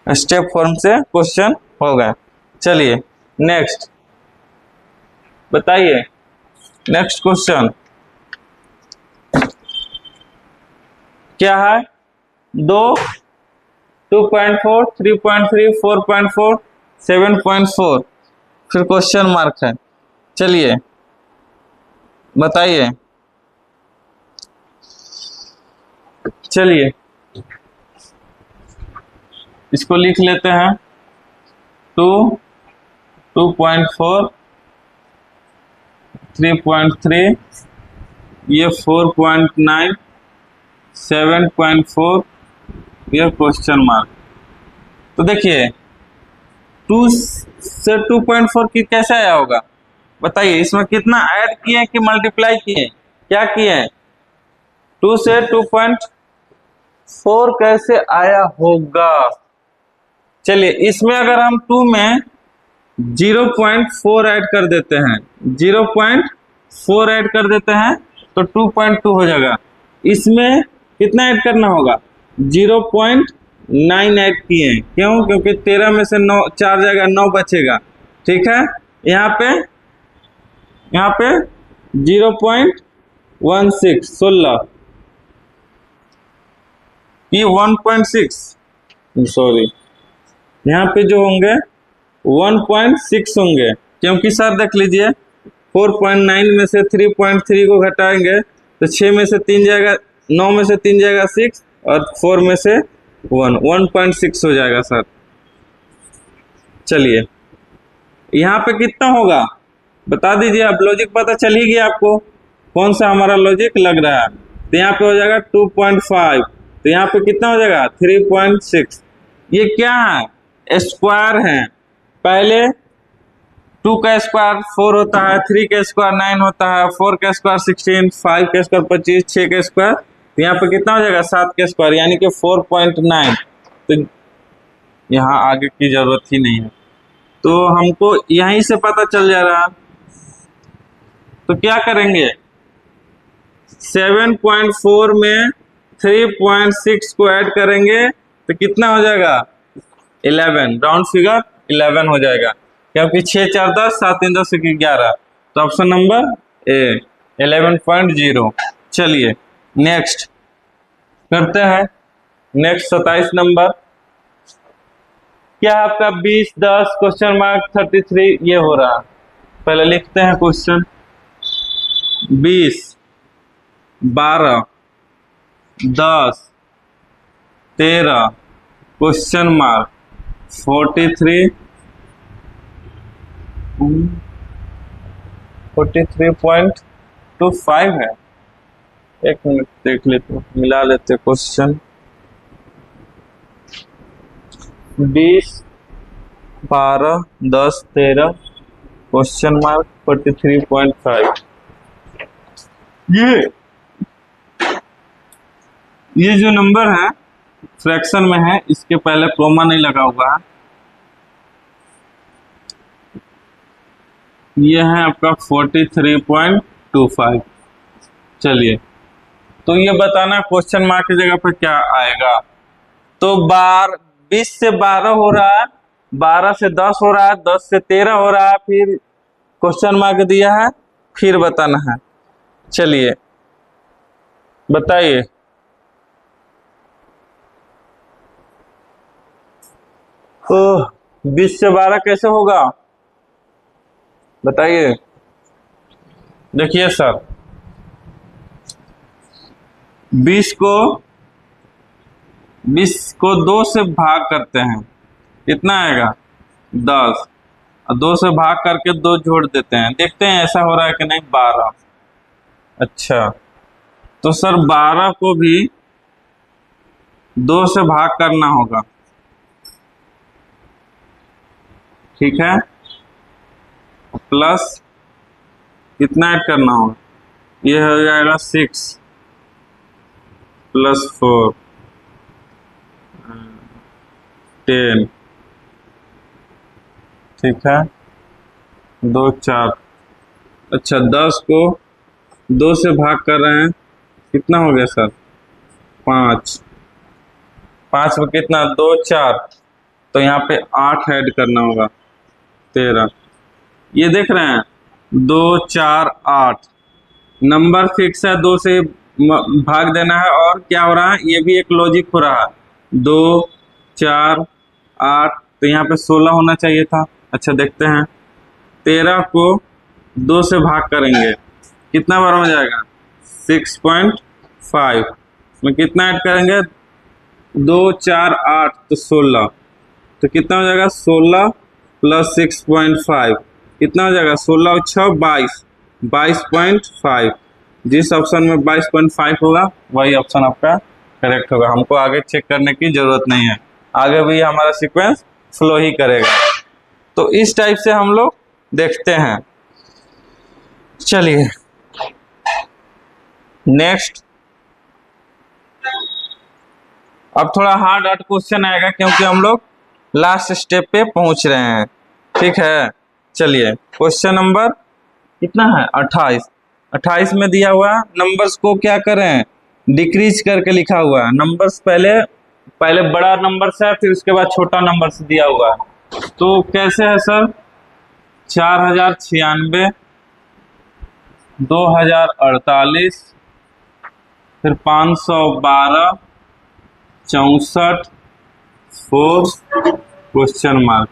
स्टेप फॉर्म से क्वेश्चन हो गया। चलिए नेक्स्ट बताइए, नेक्स्ट क्वेश्चन क्या है, 2 2.4 3.3 4.4 7.4 फिर क्वेश्चन मार्क है। चलिए बताइए, चलिए इसको लिख लेते हैं, 2 2.4 3.3 ये 4.9 7.4 ये क्वेश्चन मार्क। तो देखिए 2 से 2.4 की कैसे आया होगा, बताइए इसमें कितना ऐड किए कि मल्टीप्लाई किए, क्या किए, 2 से 2.4 कैसे आया होगा। चलिए इसमें अगर हम 2 में 0.4 ऐड कर देते हैं, 0.4 ऐड कर देते हैं तो 2.2 हो जाएगा। इसमें कितना ऐड करना होगा, 0.9 ऐड किए, क्यों, क्योंकि 13 में से 9 4 जाएगा, 9 बचेगा, ठीक है। यहाँ पे 0.16 16 ये 1.6 सॉरी, यहाँ पे जो होंगे 1.6 होंगे, क्योंकि सर देख लीजिए 4.9 में से 3.3 को घटाएंगे तो 6 में से 3 जाएगा, 9 में से 3 जाएगा 6 और 4 में से 1.6 हो जाएगा सर। चलिए यहाँ पे कितना होगा बता दीजिए, अब लॉजिक पता चल ही गया आपको कौन सा हमारा लॉजिक लग रहा है। तो यहाँ पे हो जाएगा 2.5, तो यहाँ पे कितना हो जाएगा 3.6। ये क्या है, स्क्वायर है, पहले 2 का स्क्वायर 4 होता है, 3 का स्क्वायर 9 होता है, 4 का स्क्वायर 16, 5 का स्क्वायर 25, 6 का स्क्वायर, तो यहाँ पे कितना हो जाएगा 7 का स्क्वायर यानी कि 4.9। तो यहाँ आगे की जरूरत ही नहीं है, तो हमको यहीं से पता चल जा रहा। तो क्या करेंगे, 7.4 में 3.6 को ऐड करेंगे तो कितना हो जाएगा 11, राउंड फिगर 11 हो जाएगा, क्योंकि 6 4 10 7 3 10 11, तो ऑप्शन नंबर ए 11.0। चलिए नेक्स्ट करते हैं, नेक्स्ट 27 नंबर। क्या आपका 20, 10, क्वेश्चन मार्क 33 ये हो रहा है। पहले लिखते हैं क्वेश्चन। 20, 12, 10, 13, क्वेश्चन मार्क 43, 43.25 है। एक मिनट देख लेते, मिला लेते क्वेश्चन। 20, 12, 10, 13, question mark 43.5। ये जो नंबर है फ्रैक्शन में है, इसके पहले कॉमा नहीं लगा हुआ है। ये है आपका 43.25। चलिए, तो ये बताना क्वेश्चन मार्क की जगह पर क्या आएगा। तो 20 से 12 हो रहा है, 12 से 10 हो रहा है, 10 से 13 हो रहा है, फिर क्वेश्चन मार्क दिया है, फिर बताना है। चलिए बताइए। तो 20 से 12 कैसे होगा बताइए। देखिए सर, 20 को 2 से भाग करते हैं, कितना आएगा 10, और 2 से भाग करके 2 जोड़ देते हैं, देखते हैं ऐसा हो रहा है कि नहीं 12। अच्छा, तो सर 12 को भी 2 से भाग करना होगा, ठीक है, प्लस कितना ऐड करना होगा, ये हो जाएगा 6 + 4 10, ठीक है, 2 4। अच्छा, 10 को 2 से भाग कर रहे हैं, कितना हो गया सर 5 में कितना 2 4, तो यहाँ पे 8 ऐड करना होगा 13। ये देख रहे हैं 2 4 8 नंबर फिक्स है, 2 से भाग देना है, और क्या हो रहा है ये भी एक लॉजिक हो रहा है 2 4 8, तो यहाँ पे 16 होना चाहिए था। अच्छा देखते हैं, 13 को 2 से भाग करेंगे, कितना बार में जाएगा 6.5 में कितना ऐड करेंगे 2 4 8, तो 16, तो कितना हो जाएगा 16 + 6.5, कितना हो जाएगा 16 और 6 22, 22.5। जिस ऑप्शन में 22.5 होगा वही ऑप्शन आपका करेक्ट होगा। हमको आगे चेक करने की जरूरत नहीं है, आगे भी हमारा सीक्वेंस फ्लो ही करेगा। तो इस टाइप से हम लोग देखते हैं। चलिए नेक्स्ट, अब थोड़ा हार्ड क्वेश्चन आएगा क्योंकि हम लोग लास्ट स्टेप पे पहुंच रहे हैं, ठीक है। चलिए, क्वेश्चन नंबर कितना है 28 में दिया हुआ नंबर्स को क्या करें डिक्रीज करके लिखा हुआ है। नंबर्स पहले बड़ा नंबर से है, फिर उसके बाद छोटा नंबर से दिया हुआ है। तो कैसे है सर, 4096, 2048, फिर 512, 64, 4 क्वेश्चन मार्क।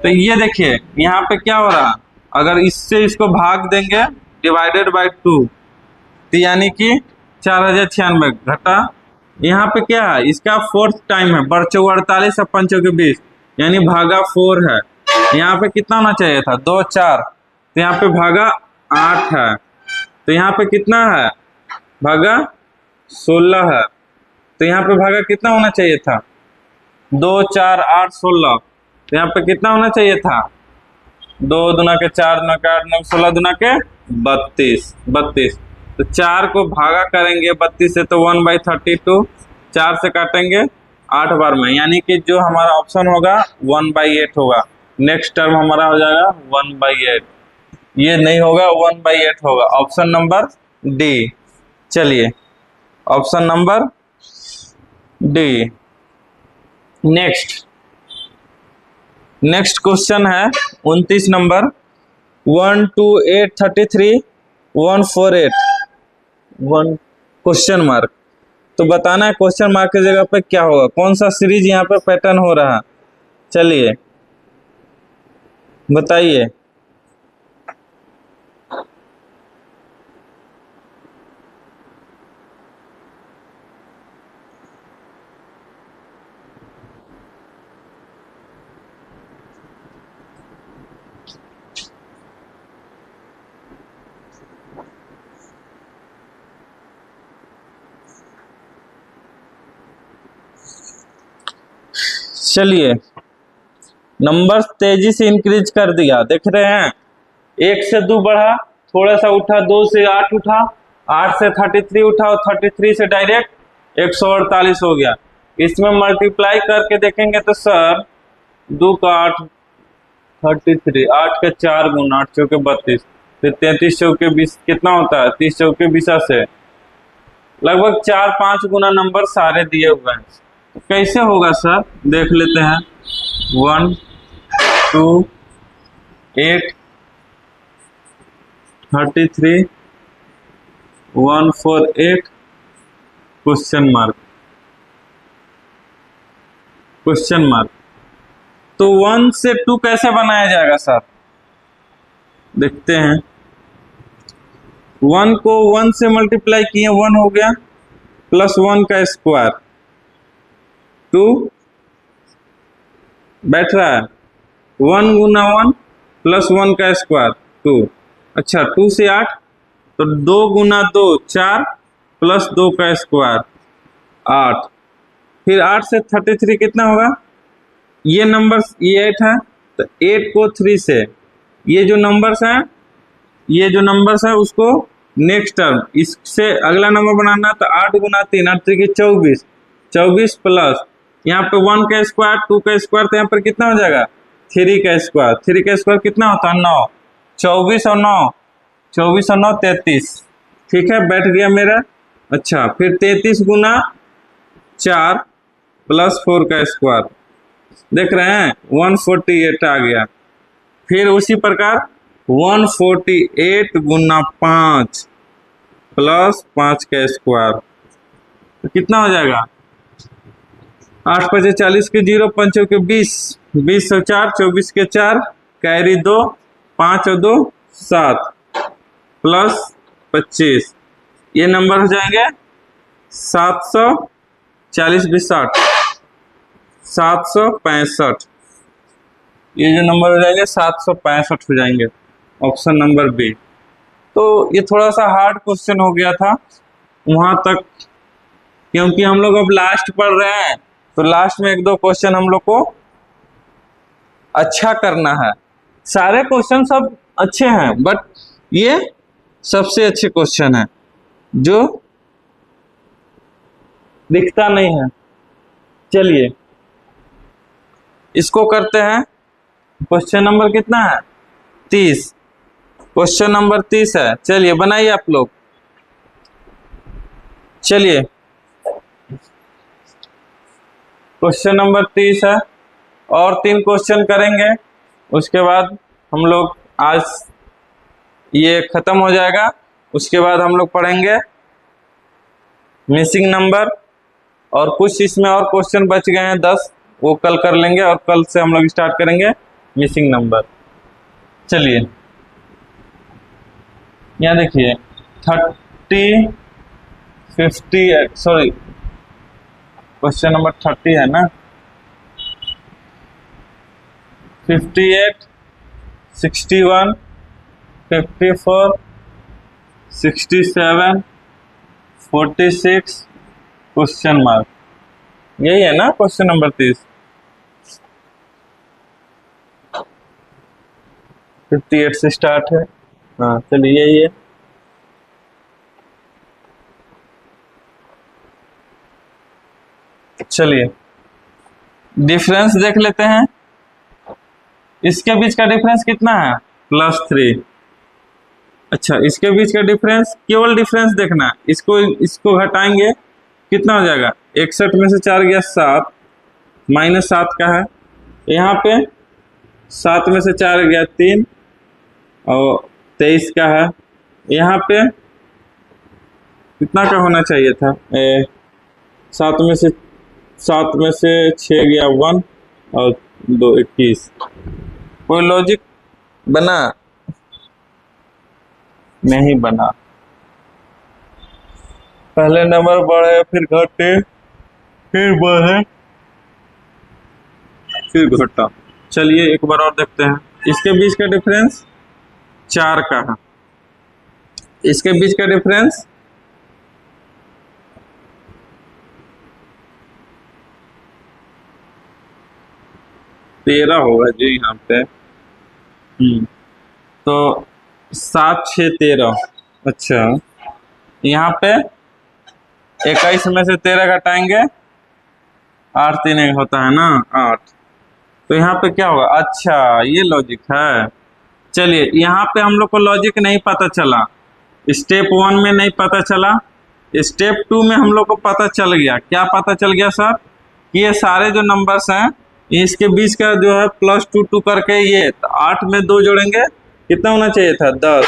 तो ये देखिए यहाँ पे क्या हो रहा है, अगर इससे इसको भाग देंगे डिवाइडेड बाय 2, तो यानी कि 4096 घटा, यहाँ पे क्या है इसका 4th टाइम है, बढ़ 48 और 5 के 20, यानी भागा 4 है। यहाँ पे कितना होना चाहिए था 2 4, तो यहाँ पे भागा 8 है, तो यहाँ पे कितना है भागा 16 है, तो यहाँ पे भागा कितना होना चाहिए था 2 4 8 16, तो यहाँ पे कितना होना चाहिए था 2 दूना के 4 दूना के 8 9 16 दूना के 32। तो 4 को भागा करेंगे 32 से, तो 1/32, 4 से काटेंगे 8 बार में, यानी कि जो हमारा ऑप्शन होगा 1/8 होगा। नेक्स्ट टर्म हमारा हो जाएगा 1/8, ये नहीं होगा 1/8 होगा, ऑप्शन नंबर डी। चलिए option number D. Next question है 29 नंबर, 12833 148 1 क्वेश्चन मार्क। तो बताना है क्वेश्चन मार्क की जगह पे क्या होगा, कौन सा सीरीज यहाँ पे पैटर्न हो रहा है। चलिए बताइए। चलिए नंबर तेजी से इंक्रीज कर दिया, देख रहे हैं। 1 से 2 बढ़ा, थोड़ा सा उठा, 2 से 8 उठा, 8 से 33 उठा और 33 से डायरेक्ट 148 हो गया। इसमें मल्टीप्लाई करके देखेंगे तो सर 2 का 8 33, 8 के 4 गुना 8 चौके 32, फिर 33 चौके 20 कितना होता है, 30 चौके 20 से लगभग 4-5 गुना नंबर सारे दिए हुए हैं। तो कैसे होगा सर, देख लेते हैं। 1 2 8 33 148 क्वेश्चन मार्क क्वेश्चन मार्क। तो 1 से 2 कैसे बनाया जाएगा सर, देखते हैं। 1 को 1 से मल्टीप्लाई किए 1 हो गया, प्लस 1 का स्क्वायर 2 बैठ रहा है, 1 गुना 1 प्लस 1 का स्क्वायर 2। अच्छा 2 से 8 तो 2 गुना 2 4 प्लस 2 का स्क्वायर 8। फिर 8 से 33 कितना होगा, ये नंबर ये 8 है तो 8 को 3 से ये जो नंबर्स है उसको नेक्स्ट टर्म इससे अगला नंबर बनाना। तो 8 गुना 3 8 3 24, 24 प्लस यहाँ पे 1 का स्क्वायर 2 का स्क्वायर, तो यहाँ पर कितना हो जाएगा 3 का स्क्वायर। 3 का स्क्वायर कितना होता है 9, 24 और 9 33। ठीक है, बैठ गया मेरा। अच्छा फिर 33 गुना 4 प्लस 4 का स्क्वायर, देख रहे हैं 148 आ गया। फिर उसी प्रकार 148 गुना 5 प्लस 5 का स्क्वायर, तो कितना हो जाएगा 8 5 40 के 0 5 के 20, 20 और 4 24 के 4 कैरी 2 5 और 2 7 प्लस 25, ये नंबर हो जाएंगे 740 20 60 765। ये जो नंबर हो जाएंगे 765 हो जाएंगे, ऑप्शन नंबर बी। तो ये थोड़ा सा हार्ड क्वेश्चन हो गया था वहां तक, क्योंकि हम लोग अब लास्ट पढ़ रहे हैं तो लास्ट में 1-2 क्वेश्चन हम लोग को अच्छा करना है। सारे क्वेश्चन सब अच्छे हैं बट ये सबसे अच्छे क्वेश्चन है जो दिखता नहीं है। चलिए इसको करते हैं। क्वेश्चन नंबर कितना है 30, क्वेश्चन नंबर 30 है। चलिए बनाइए आप लोग। चलिए क्वेश्चन नंबर 30 है और 3 क्वेश्चन करेंगे, उसके बाद हम लोग आज ये खत्म हो जाएगा। उसके बाद हम लोग पढ़ेंगे मिसिंग नंबर और कुछ इसमें और क्वेश्चन बच गए हैं 10, वो कल कर लेंगे और कल से हम लोग स्टार्ट करेंगे मिसिंग नंबर। चलिए यहाँ देखिए 30 50 सॉरी क्वेश्चन नंबर 30 है ना, 58 61 54 67 46 क्वेश्चन मार्क, यही है ना क्वेश्चन नंबर 30। 58 से स्टार्ट है, हाँ चलिए यही है। चलिए डिफरेंस देख लेते हैं। इसके बीच का डिफरेंस कितना है +3। अच्छा इसके बीच का डिफरेंस, केवल डिफरेंस देखना, इसको घटाएंगे कितना हो जाएगा 61 में से 4 गया 7, -7 का है। यहाँ पे 7 में से 4 गया 3 और 23 का है। यहाँ पे कितना का होना चाहिए था 7 में से 6 गया 1 और 2 21। कोई लॉजिक बना? नहीं बना। पहले नंबर बढ़े फिर घटे फिर बढ़े फिर घटा। चलिए एक बार और देखते हैं। इसके बीच का डिफरेंस 4 का है, इसके बीच का डिफरेंस 13 होगा जी यहाँ पे। तो 7 6 13। अच्छा, यहाँ पे 21 में से 13 घटाएंगे, 8 3 होता है ना 8। तो यहाँ पे क्या होगा? अच्छा ये लॉजिक है। चलिए यहाँ पे हम लोग को लॉजिक नहीं पता चला, स्टेप 1 में नहीं पता चला, स्टेप 2 में हम लोग को पता चल गया। क्या पता चल गया सर? कि ये सारे जो नंबर्स हैं इसके बीच का जो है +2 2 करके ये 8 में 2 जोड़ेंगे, कितना होना चाहिए था? 10।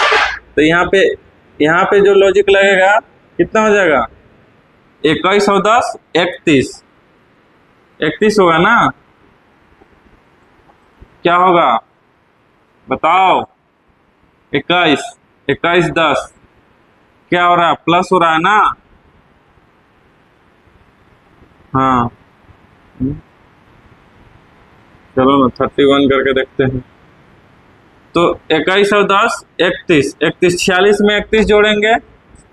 तो यहाँ पे जो लॉजिक लगेगा कितना हो जाएगा? 21 और 10 31। 31 होगा ना? क्या होगा बताओ? 21 21 10 क्या हो रहा है? प्लस हो रहा है ना? हाँ चलो ना 31 करके देखते हैं। तो 21 और 10 31। 31 46 में 31 जोड़ेंगे,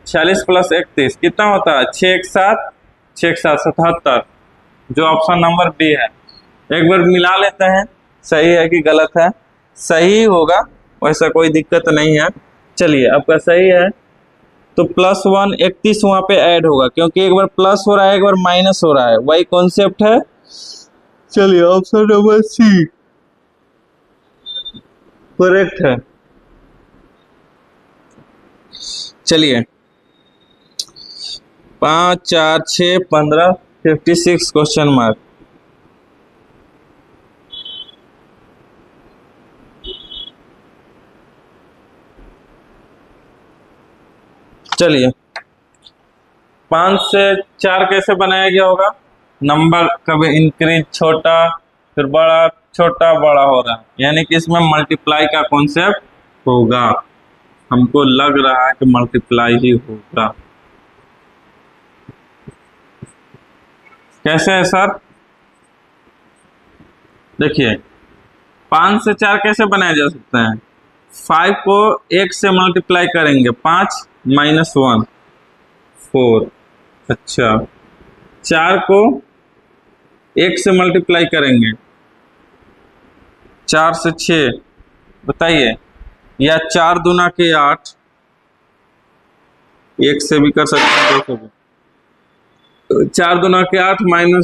46 + 31 कितना होता है? 6 1 7 6 1 7 77, जो ऑप्शन नंबर बी है। एक बार मिला लेते हैं, सही है कि गलत है? सही होगा, वैसा कोई दिक्कत नहीं है। चलिए आपका सही है। तो +1 31 वहां पे ऐड होगा, क्योंकि एक बार प्लस हो रहा है एक बार माइनस हो रहा है, वही कॉन्सेप्ट है। चलिए ऑप्शन नंबर सी करेक्ट है। चलिए 5 4 6 15 56 क्वेश्चन मार्क। चलिए 5 से 4 कैसे बनाया गया होगा? नंबर कभी इंक्रीज, छोटा फिर बड़ा, छोटा बड़ा हो रहा है, यानी कि इसमें मल्टीप्लाई का कॉन्सेप्ट होगा। हमको लग रहा है कि मल्टीप्लाई ही होगा। कैसे है सर? देखिए 5 से 4 कैसे बनाया जा सकता है? 5 को 1 से मल्टीप्लाई करेंगे, 5 - 1 4। अच्छा 4 को 1 से मल्टीप्लाई करेंगे, 4 से 6, बताइए, या 4 दूना के 8, 1 से भी कर सकते हैं, 2 से भी। 4 दूना के 8 -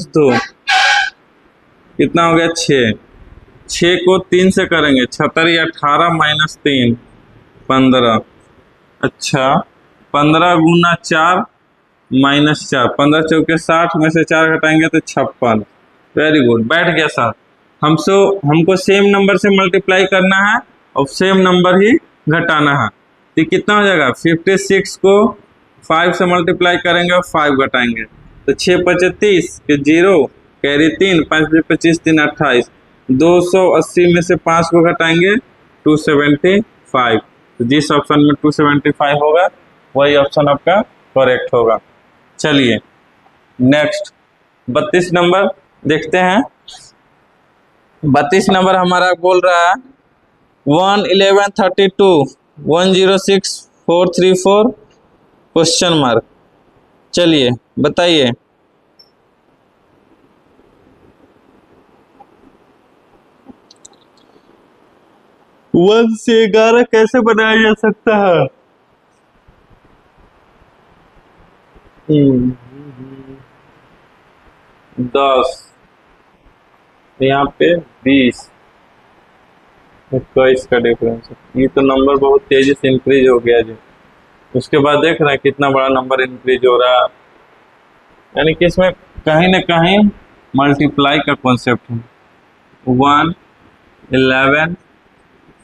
2 कितना हो गया? 6। 6 को 3 से करेंगे, 76 18 - 3 15। अच्छा 15 गुना 4 - 4, 15 चौके 60 में से 4 घटाएंगे तो 56। वेरी गुड, बैठ गया सर। हमको सेम नंबर से मल्टीप्लाई करना है और सेम नंबर ही घटाना है। तो कितना हो जाएगा? 56 को 5 से मल्टीप्लाई करेंगे और 5 घटाएंगे तो 6 5 30 के 0 कैरी 3, 5 25 3 28। 280 में से 5 को घटाएंगे 275। तो जिस ऑप्शन में 275 होगा वही ऑप्शन आपका करेक्ट होगा। चलिए नेक्स्ट 32 नंबर देखते हैं। 32 नंबर हमारा बोल रहा है 1 11 32 106 434 क्वेश्चन मार्क। चलिए बताइए। वन से 11 कैसे बनाया जा सकता है? दस, यहाँ पे 20 21 का डिफरेंस है। ये तो नंबर बहुत तेजी से इंक्रीज हो गया जी। उसके बाद देख रहे हैं कितना बड़ा नंबर इंक्रीज हो रहा है, यानी कि इसमें कहीं ना कहीं मल्टीप्लाई का कॉन्सेप्ट है। 1 11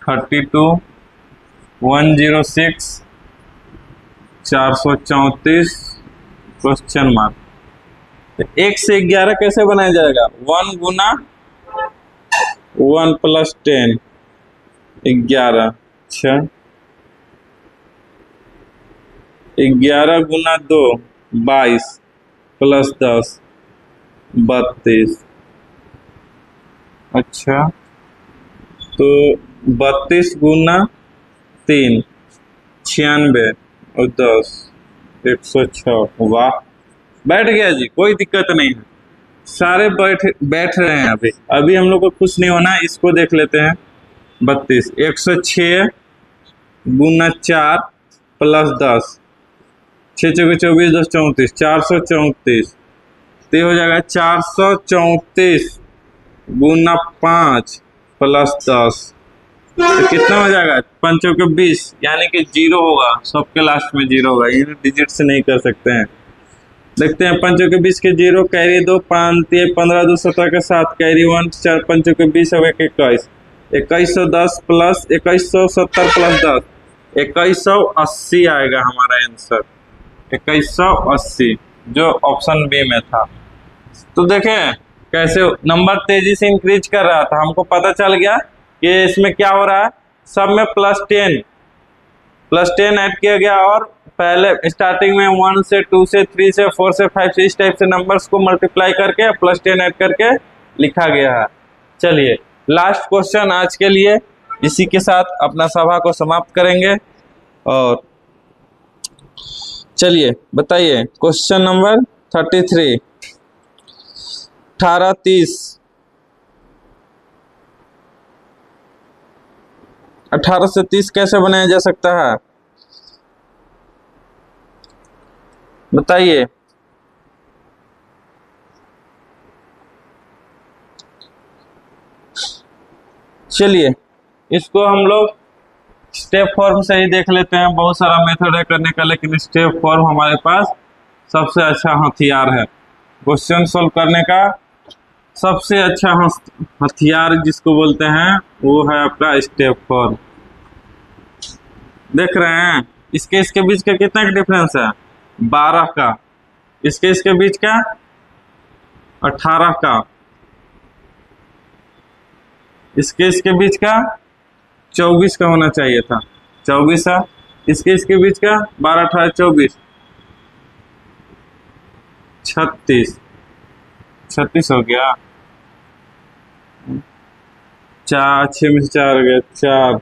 32 106 434 क्वेश्चन मार्क। 1 से 11 कैसे बनाया जाएगा? 1 गुना 1 + 10 11। अच्छा, 11 गुना 2 22 + 10 32। अच्छा, तो 32 गुना 3 96 और 10 106। वाह, बैठ गया जी, कोई दिक्कत नहीं है। सारे बैठ बैठ रहे हैं। अभी अभी हम लोग को खुश नहीं होना है। इसको देख लेते हैं। 32 106 गुना 4 + 10 6 चौके 24 10 34 434। तो ये हो जाएगा 434 गुना 5 + 10। तो कितना हो जाएगा? 5 चौके 20, यानी कि 0 होगा। सबके लास्ट में 0 होगा। ये डिजिट से नहीं कर सकते हैं। देखते हैं। 5 चौके 20 के 0, कैरी 2 5 15 2 17 के 7 कैरी 1 4 5 चौके 20 हो गया 21 2110 प्लस 2170 + 10 2180 आएगा हमारा आंसर। 2180 जो ऑप्शन बी में था। तो देखें कैसे नंबर तेजी से इंक्रीज कर रहा था। हमको पता चल गया कि इसमें क्या हो रहा है। सब में +10 ऐड किया गया और पहले स्टार्टिंग में 1 से 2 से 3 से 4 से 5 से इस टाइप से नंबर्स को मल्टीप्लाई करके +10 ऐड करके लिखा गया है। चलिए लास्ट क्वेश्चन आज के लिए, इसी के साथ अपना सभा को समाप्त करेंगे। और चलिए बताइए क्वेश्चन नंबर 33। 18 30 18 से 30 कैसे बनाया जा सकता है बताइए। चलिए इसको हम लोग स्टेप फॉर्म से ही देख लेते हैं। बहुत सारा मेथड है करने का, लेकिन स्टेप फॉर्म हमारे पास सबसे अच्छा हथियार है। क्वेश्चन सोल्व करने का सबसे अच्छा हथियार जिसको बोलते हैं वो है आपका स्टेप फॉर्म। देख रहे हैं इसके बीच का कितना का डिफरेंस है? 12 का। इसके बीच का 18 का। इसके बीच का 24 का होना चाहिए था। 24 है। इसके बीच का 12 18 24 36 हो गया। 4 6 में से 4 हो गया 4।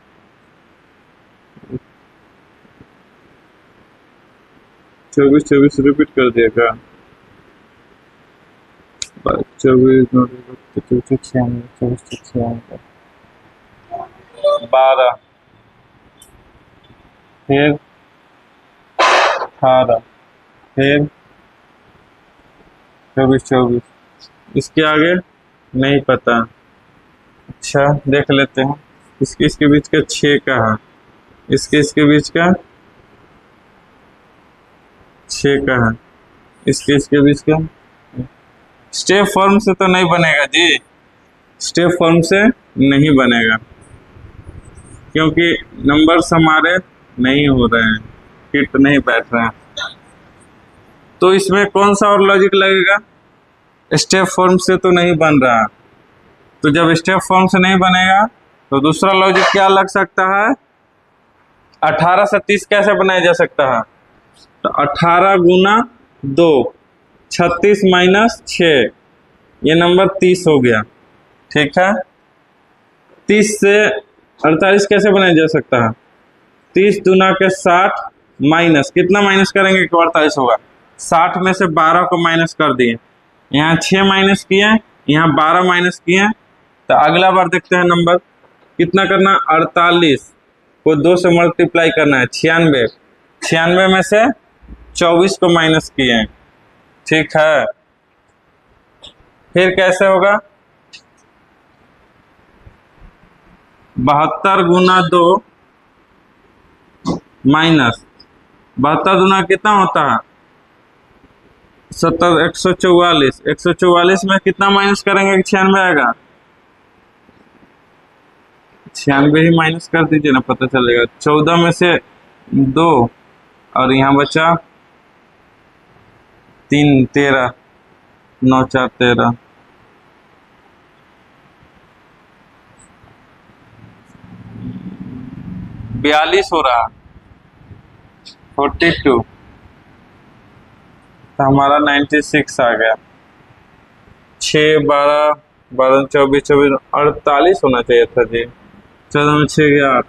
24 रिपीट कर दिया क्या? 24 12 फिर 18 फिर 24। इसके आगे नहीं पता। अच्छा देख लेते हैं। इसके बीच का 6 का है। इसके बीच का 6 का है। इसके बीच का स्टेप फॉर्म से तो नहीं बनेगा जी। स्टेप फॉर्म से नहीं बनेगा क्योंकि नंबर्स हमारे नहीं हो रहे हैं, फिट नहीं बैठ रहे हैं। तो इसमें कौन सा और लॉजिक लगेगा? स्टेप फॉर्म से तो नहीं बन रहा। तो जब स्टेप फॉर्म से नहीं बनेगा तो दूसरा लॉजिक क्या लग सकता है? 18 से 30 कैसे बनाया जा सकता है? तो 18 गुना 2 36 माइनस 6, ये नंबर 30 हो गया। ठीक है। 30 से 48 कैसे बनाया जा सकता है? 30 दूना के 60 माइनस कितना माइनस करेंगे कि 48 होगा? 60 में से 12 को माइनस कर दिए। यहाँ 6 माइनस किए, यहाँ 12 माइनस किए। तो अगला बार देखते हैं नंबर कितना करना। 48 को 2 से मल्टीप्लाई करना है 96। 96 में से 24 को माइनस किए। ठीक है। फिर कैसे होगा? 72 गुना 2 माइनस 72 गुना कितना होता है? 70 144। 144 में कितना माइनस करेंगे कि 96 आएगा? 96 ही माइनस कर दीजिए ना, पता चलेगा। 14 में से 2 और यहाँ बचा 3 13 9 4 13। 42 हो रहा, 42 तो हमारा 96 आ गया। 6 12 12 24 24 48 होना चाहिए था जी। 14 में 6 गया 8।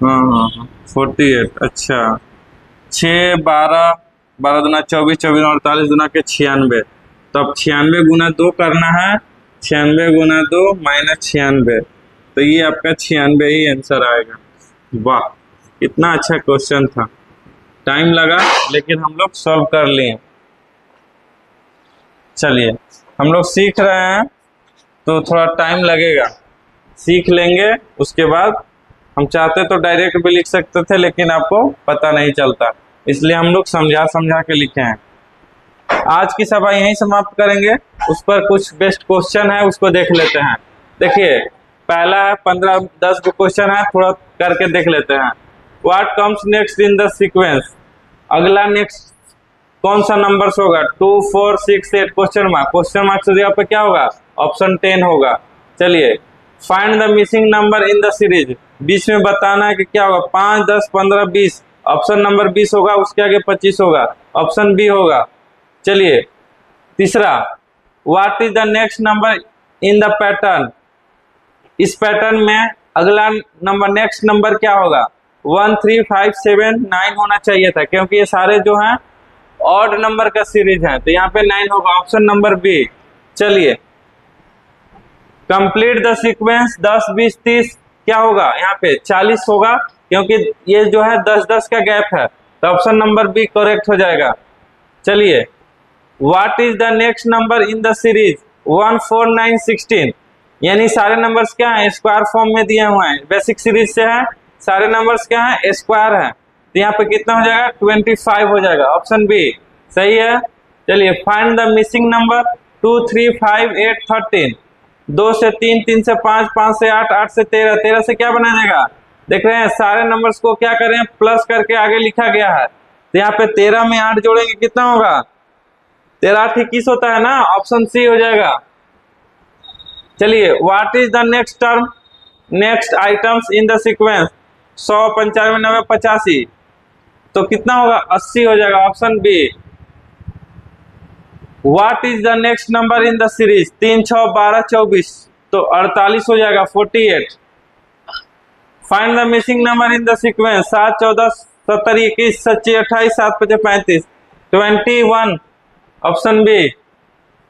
हाँ 48। अच्छा 6 12 12 दूना 24 24 48 दूना के 96। तो अब 96 गुना 2 करना है। 96 गुना 2 माइनस 96, तो ये आपका 96 ही आंसर आएगा। वाह, इतना अच्छा क्वेश्चन था, टाइम लगा लेकिन हम लोग सॉल्व कर लिए। चलिए हम लोग सीख रहे हैं तो थोड़ा टाइम लगेगा, सीख लेंगे उसके बाद। हम चाहते तो डायरेक्ट भी लिख सकते थे लेकिन आपको पता नहीं चलता, इसलिए हम लोग समझा समझा के लिखे हैं। आज की सभा यहीं समाप्त करेंगे, उस पर कुछ बेस्ट क्वेश्चन है उसको देख लेते हैं। देखिए पहला है 15-10 को क्वेश्चन है, थोड़ा करके देख लेते हैं। What comes next in the sequence, अगला नेक्स्ट कौन सा नंबर्स होगा? 2 4 6 8 क्वेश्चन मार्क से जगह पे क्या होगा? ऑप्शन 10 होगा। चलिए find the missing number in the series, बीच में बताना है कि क्या होगा। 5 10 15 20, ऑप्शन नंबर 20 होगा, उसके आगे 25 होगा, ऑप्शन बी होगा। चलिए तीसरा, what is the next number in the pattern, इस पैटर्न में अगला नंबर नेक्स्ट नंबर क्या होगा? 1 3 5 7 9 होना चाहिए था, क्योंकि ये सारे जो हैं ऑड नंबर का सीरीज है, तो यहाँ पे 9 होगा, ऑप्शन नंबर बी। चलिए कंप्लीट द सीक्वेंस 10 20 30 क्या होगा? यहाँ पे 40 होगा, क्योंकि ये जो है 10 10 का गैप है, तो ऑप्शन नंबर बी करेक्ट हो जाएगा। चलिए what is the next number in the series 1 4 9 16, यानी सारे नंबर्स क्या हैं? स्क्वायर फॉर्म में दिए हुए हैं, बेसिक सीरीज से है, सारे नंबर्स क्या हैं? स्क्वायर है, तो यहाँ पे कितना हो जाएगा? 25 हो जाएगा, ऑप्शन बी सही है। चलिए फाइंड द मिसिंग नंबर 2 3 5 8 13, 2 से 3 3 से 5 5 से 8 8 से 13 13 से क्या बना जाएगा? देख रहे हैं सारे नंबर्स को क्या करें? प्लस करके आगे लिखा गया है, तो यहाँ पे 13 में 8 जोड़ेंगे कितना होगा? 13 8 21 होता है ना, ऑप्शन सी हो जाएगा। चलिए what is the next term next items in the sequence 100 95 90 85, तो कितना होगा? 80 हो जाएगा, option B. What is the next number in the series 3 6 12 24, तो 48 हो जाएगा, 48। Find the missing number in the sequence 7 14 70 21 27 28 7 5 35, 21, option B.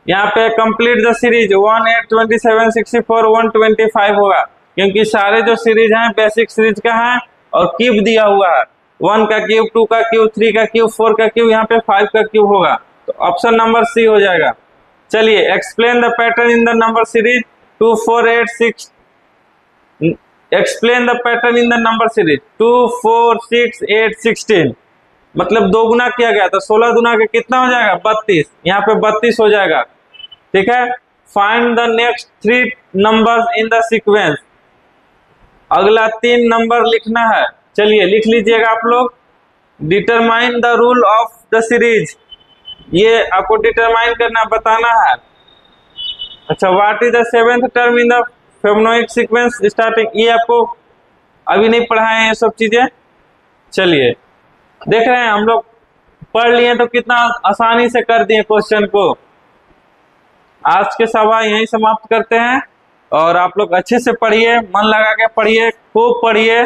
यहाँ पे कंप्लीट द सीरीज 1 8 27 64 125 होगा, क्योंकि सारे जो सीरीज हैं बेसिक सीरीज का है और क्यूब दिया हुआ है, 1 का क्यूब 2 का क्यूब 3 का क्यूब 4 का क्यूब, यहाँ पे 5 का क्यूब होगा, तो ऑप्शन नंबर सी हो जाएगा। चलिए explain the pattern in the number series 2 4 8 6, explain the pattern in the number series 2 4 6 8 16, मतलब 2 गुना किया गया, तो 16 गुना का कितना हो जाएगा? 32, यहाँ पे 32 हो जाएगा, ठीक है। Find the next 3 numbers in the sequence, अगला 3 नंबर लिखना है। चलिए लिख लीजिएगा आप लोग। Determine the rule of the series, ये आपको डिटरमाइन करना बताना है। अच्छा what is the 7th term in the Fibonacci sequence starting, ये आपको अभी नहीं पढ़ाए हैं ये सब चीजें। चलिए देख रहे हैं हम लोग पढ़ लिए तो कितना आसानी से कर दिए क्वेश्चन को। आज के सभा यहीं समाप्त करते हैं, और आप लोग अच्छे से पढ़िए, मन लगा के पढ़िए, खूब पढ़िए,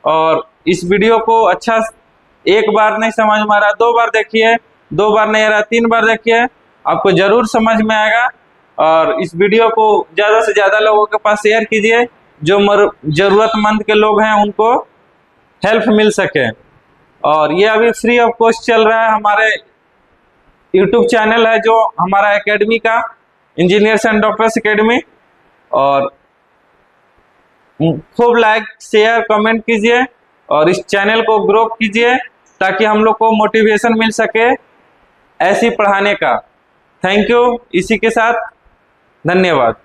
और इस वीडियो को अच्छा एक बार नहीं समझ में आ रहा 2 बार देखिए, 2 बार नहीं आ रहा 3 बार देखिए, आपको जरूर समझ में आएगा। और इस वीडियो को ज़्यादा से ज़्यादा लोगों के पास शेयर कीजिए, जो ज़रूरतमंद के लोग हैं उनको हेल्प मिल सके। और ये अभी फ्री ऑफ कॉस्ट चल रहा है, हमारे यूट्यूब चैनल है जो हमारा एकेडमी का, इंजीनियर्स एंड डॉक्टर्स एकेडमी, और खूब लाइक शेयर कमेंट कीजिए और इस चैनल को ग्रो कीजिए, ताकि हम लोग को मोटिवेशन मिल सके ऐसी पढ़ाने का। थैंक यू, इसी के साथ धन्यवाद।